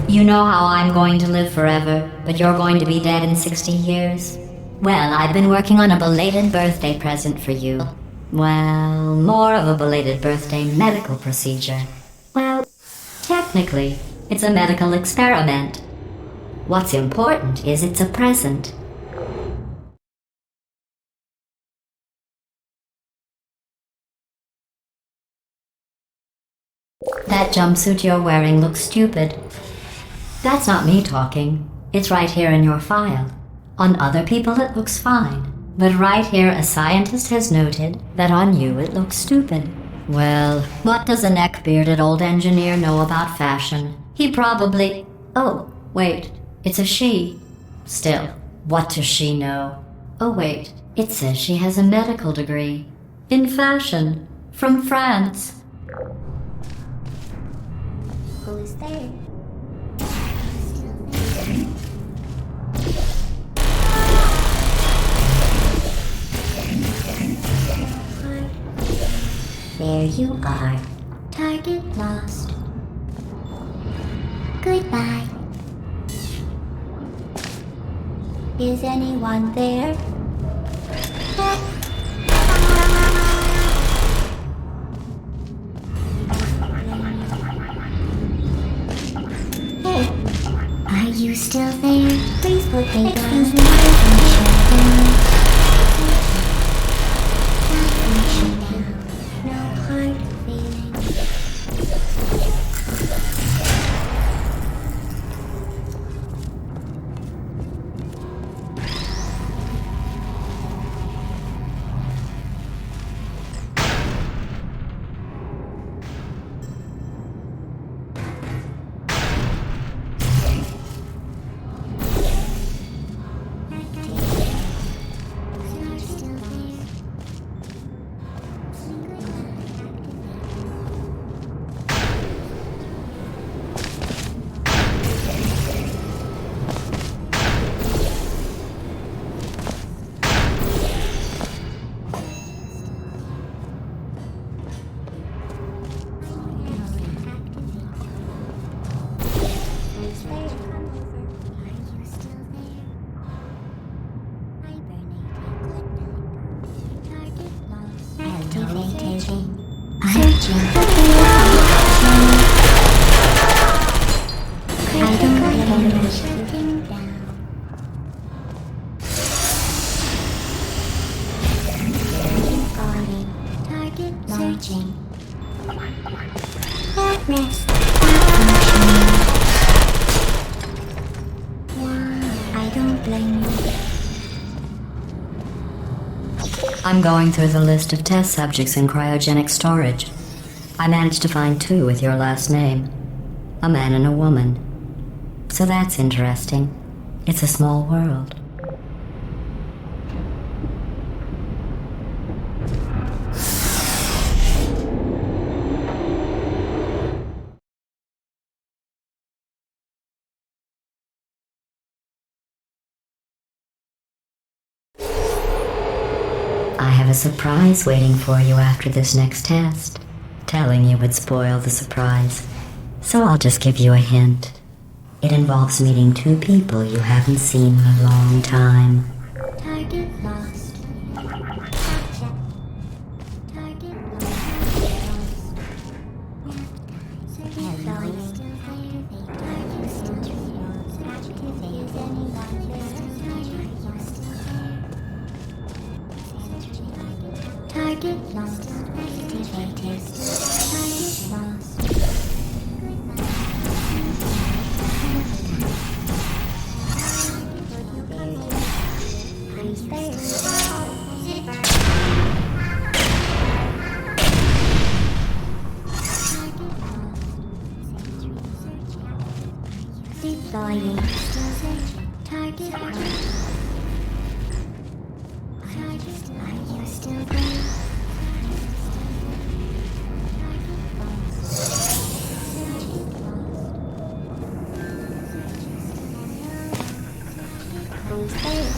You know how I'm going to live forever, but you're going to be dead in 60 years? Well, I've been working on a belated birthday present for you. Well, more of a belated birthday medical procedure. Well, technically, it's a medical experiment. What's important is it's a present. That jumpsuit you're wearing looks stupid. That's not me talking. It's right here in your file. On other people it looks fine. But right here a scientist has noted that on you it looks stupid. Well, what does a neck-bearded old engineer know about fashion? He probably... Oh, wait. It's a she. Still, what does she know? Oh wait, it says she has a medical degree. In fashion. From France. Who's there? There you are. Target lost. Goodbye. Is anyone there? Hey, are you still there? Please put me down. No hard feelings. I'm going through the list of test subjects in cryogenic storage. I managed to find 2 with your last name. A man and a woman. So that's interesting. It's a small world. I have a surprise waiting for you after this next test. Telling you would spoil the surprise. So I'll just give you a hint. It involves meeting 2 people you haven't seen in a long time. Target lost. Gotcha. Target lost. Hello. Target still there. Is anyone there? Target lost. Activated. Target lost. Deploying. Target lost. Target, are you still there? Who's there?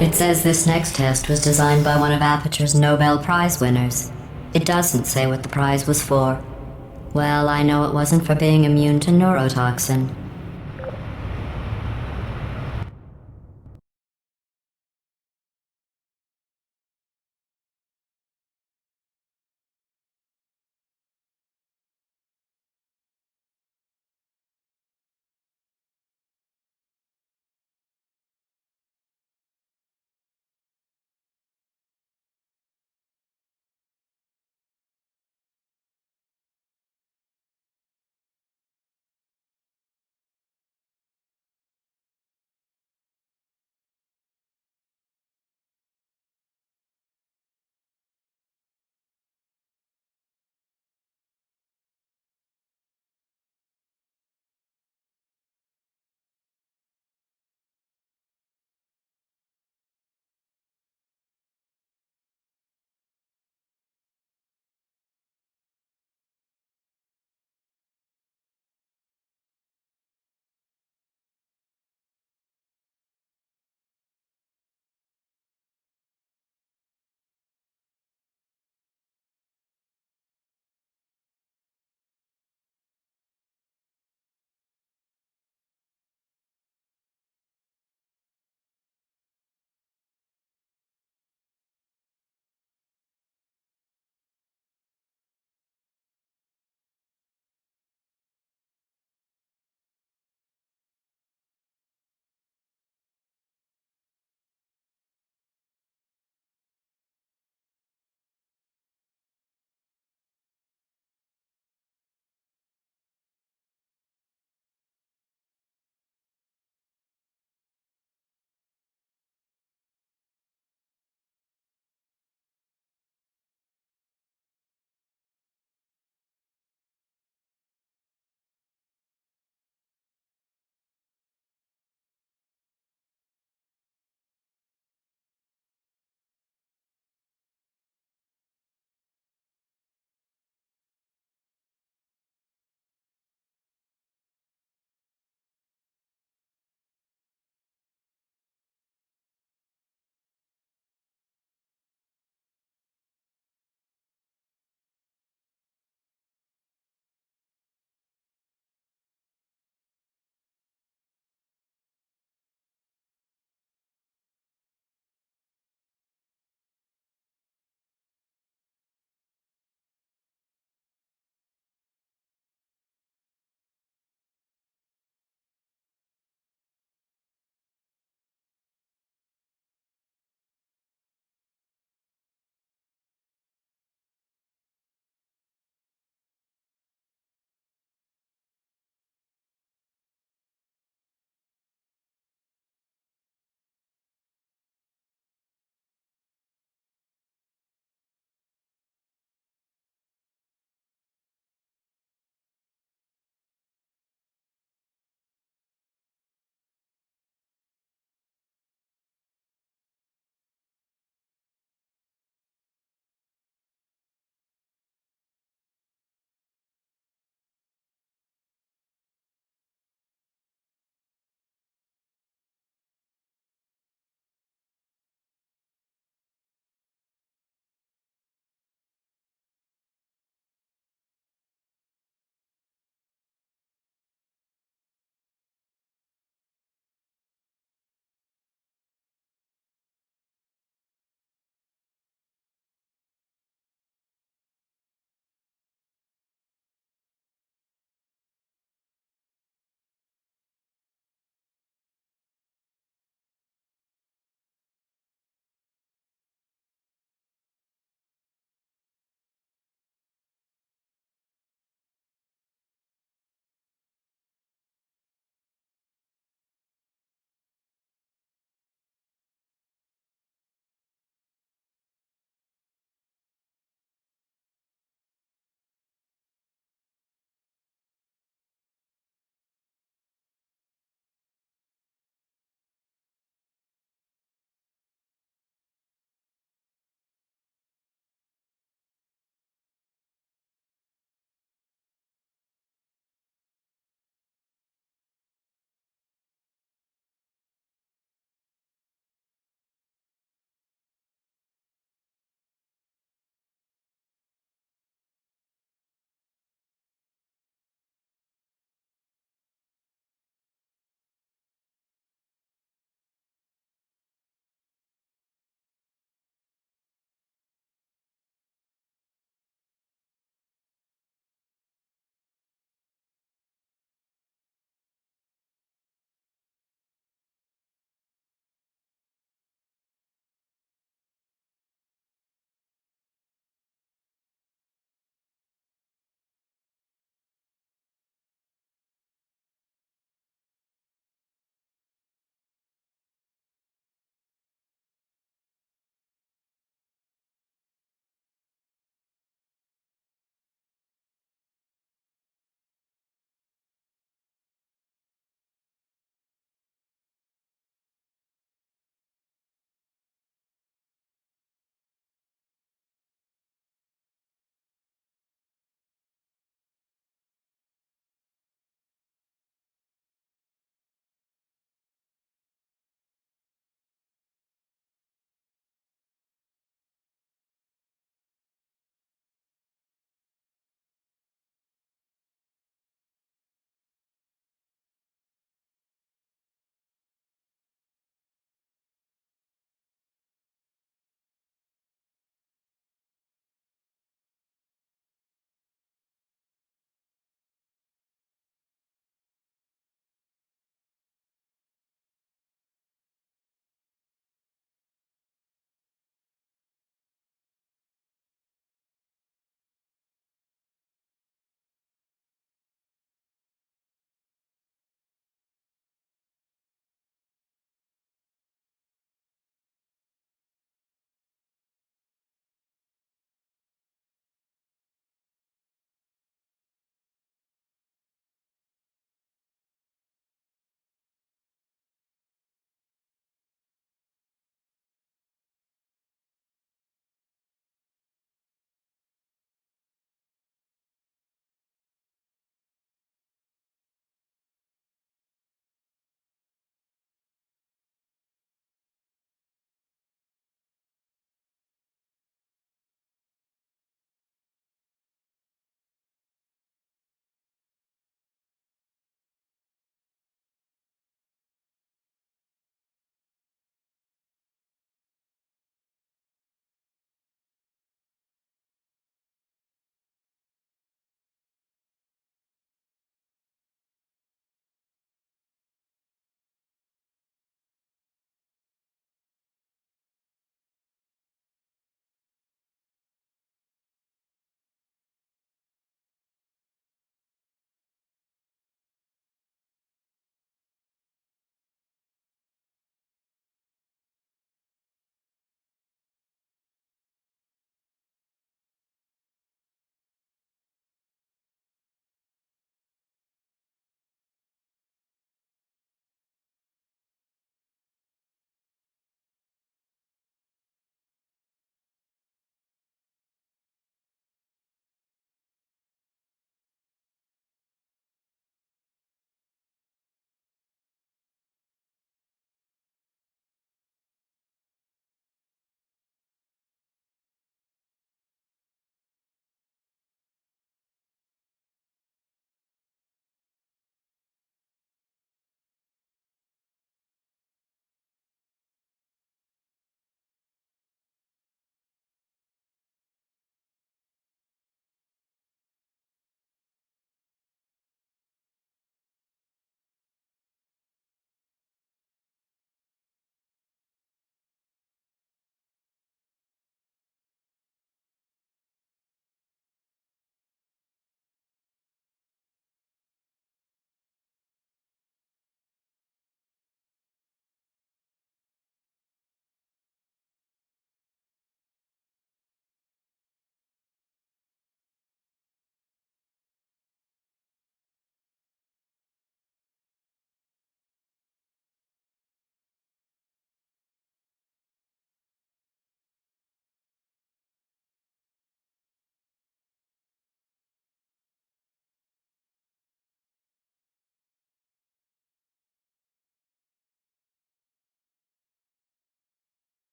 It says this next test was designed by one of Aperture's Nobel Prize winners. It doesn't say what the prize was for. Well, I know it wasn't for being immune to neurotoxin.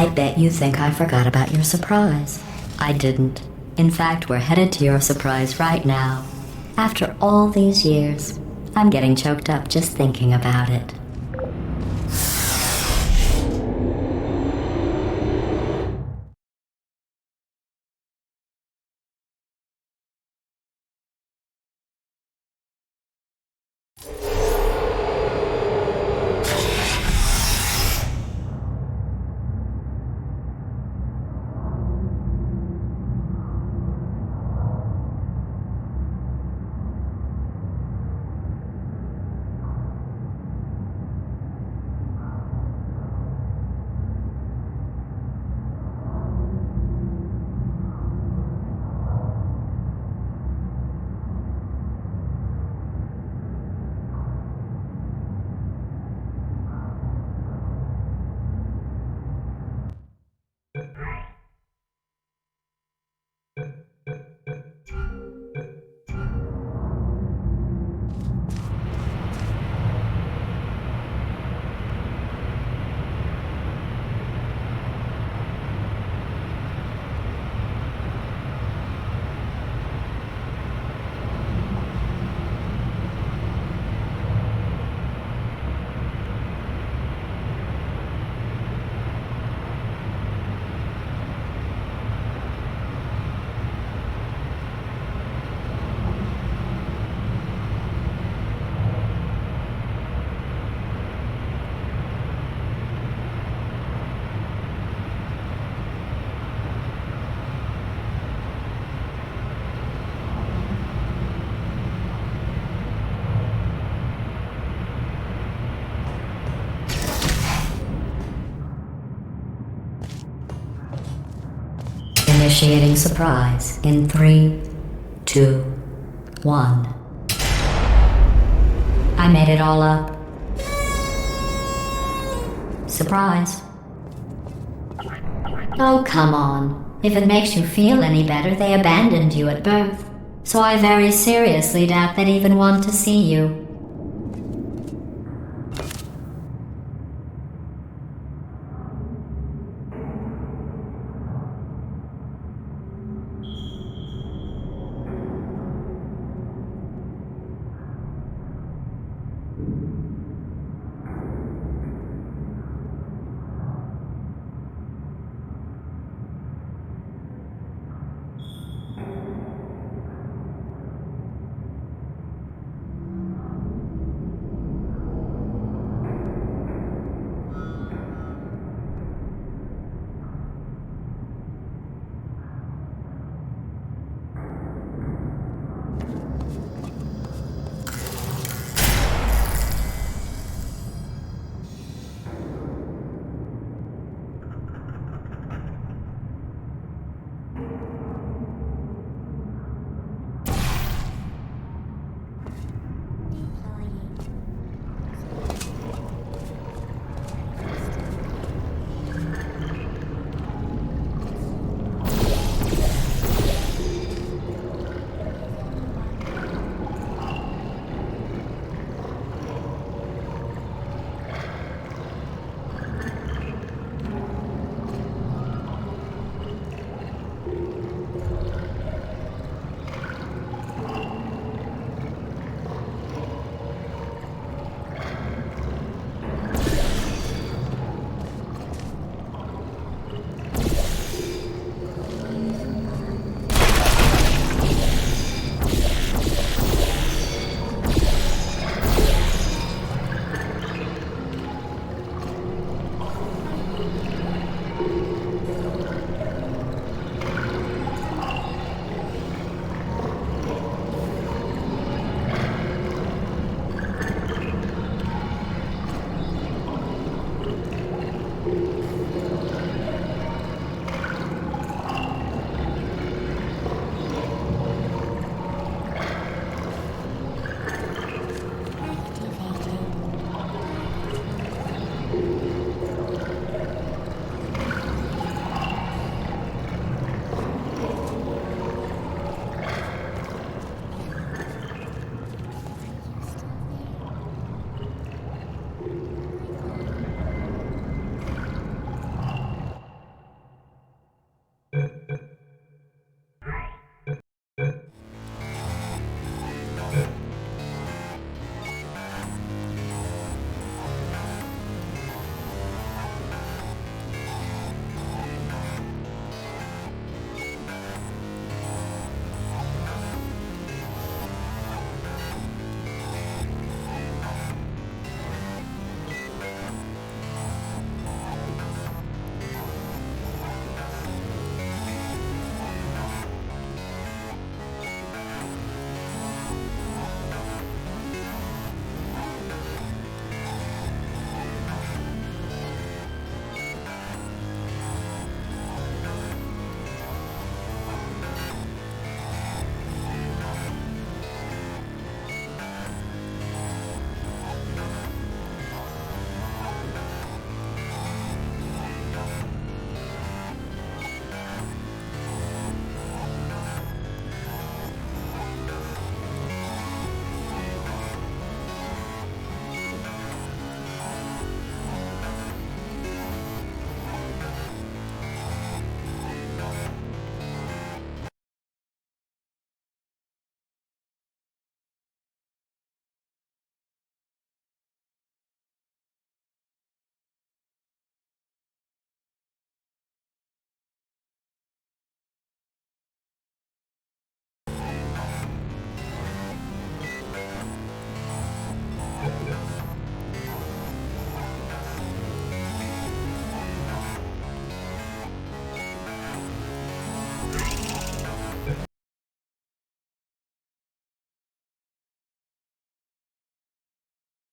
I bet you think I forgot about your surprise. I didn't. In fact, we're headed to your surprise right now. After all these years, I'm getting choked up just thinking about it. Initiating surprise in 3, 2, 1. I made it all up. Surprise. Oh, come on. If it makes you feel any better, they abandoned you at birth. So I very seriously doubt they'd even want to see you.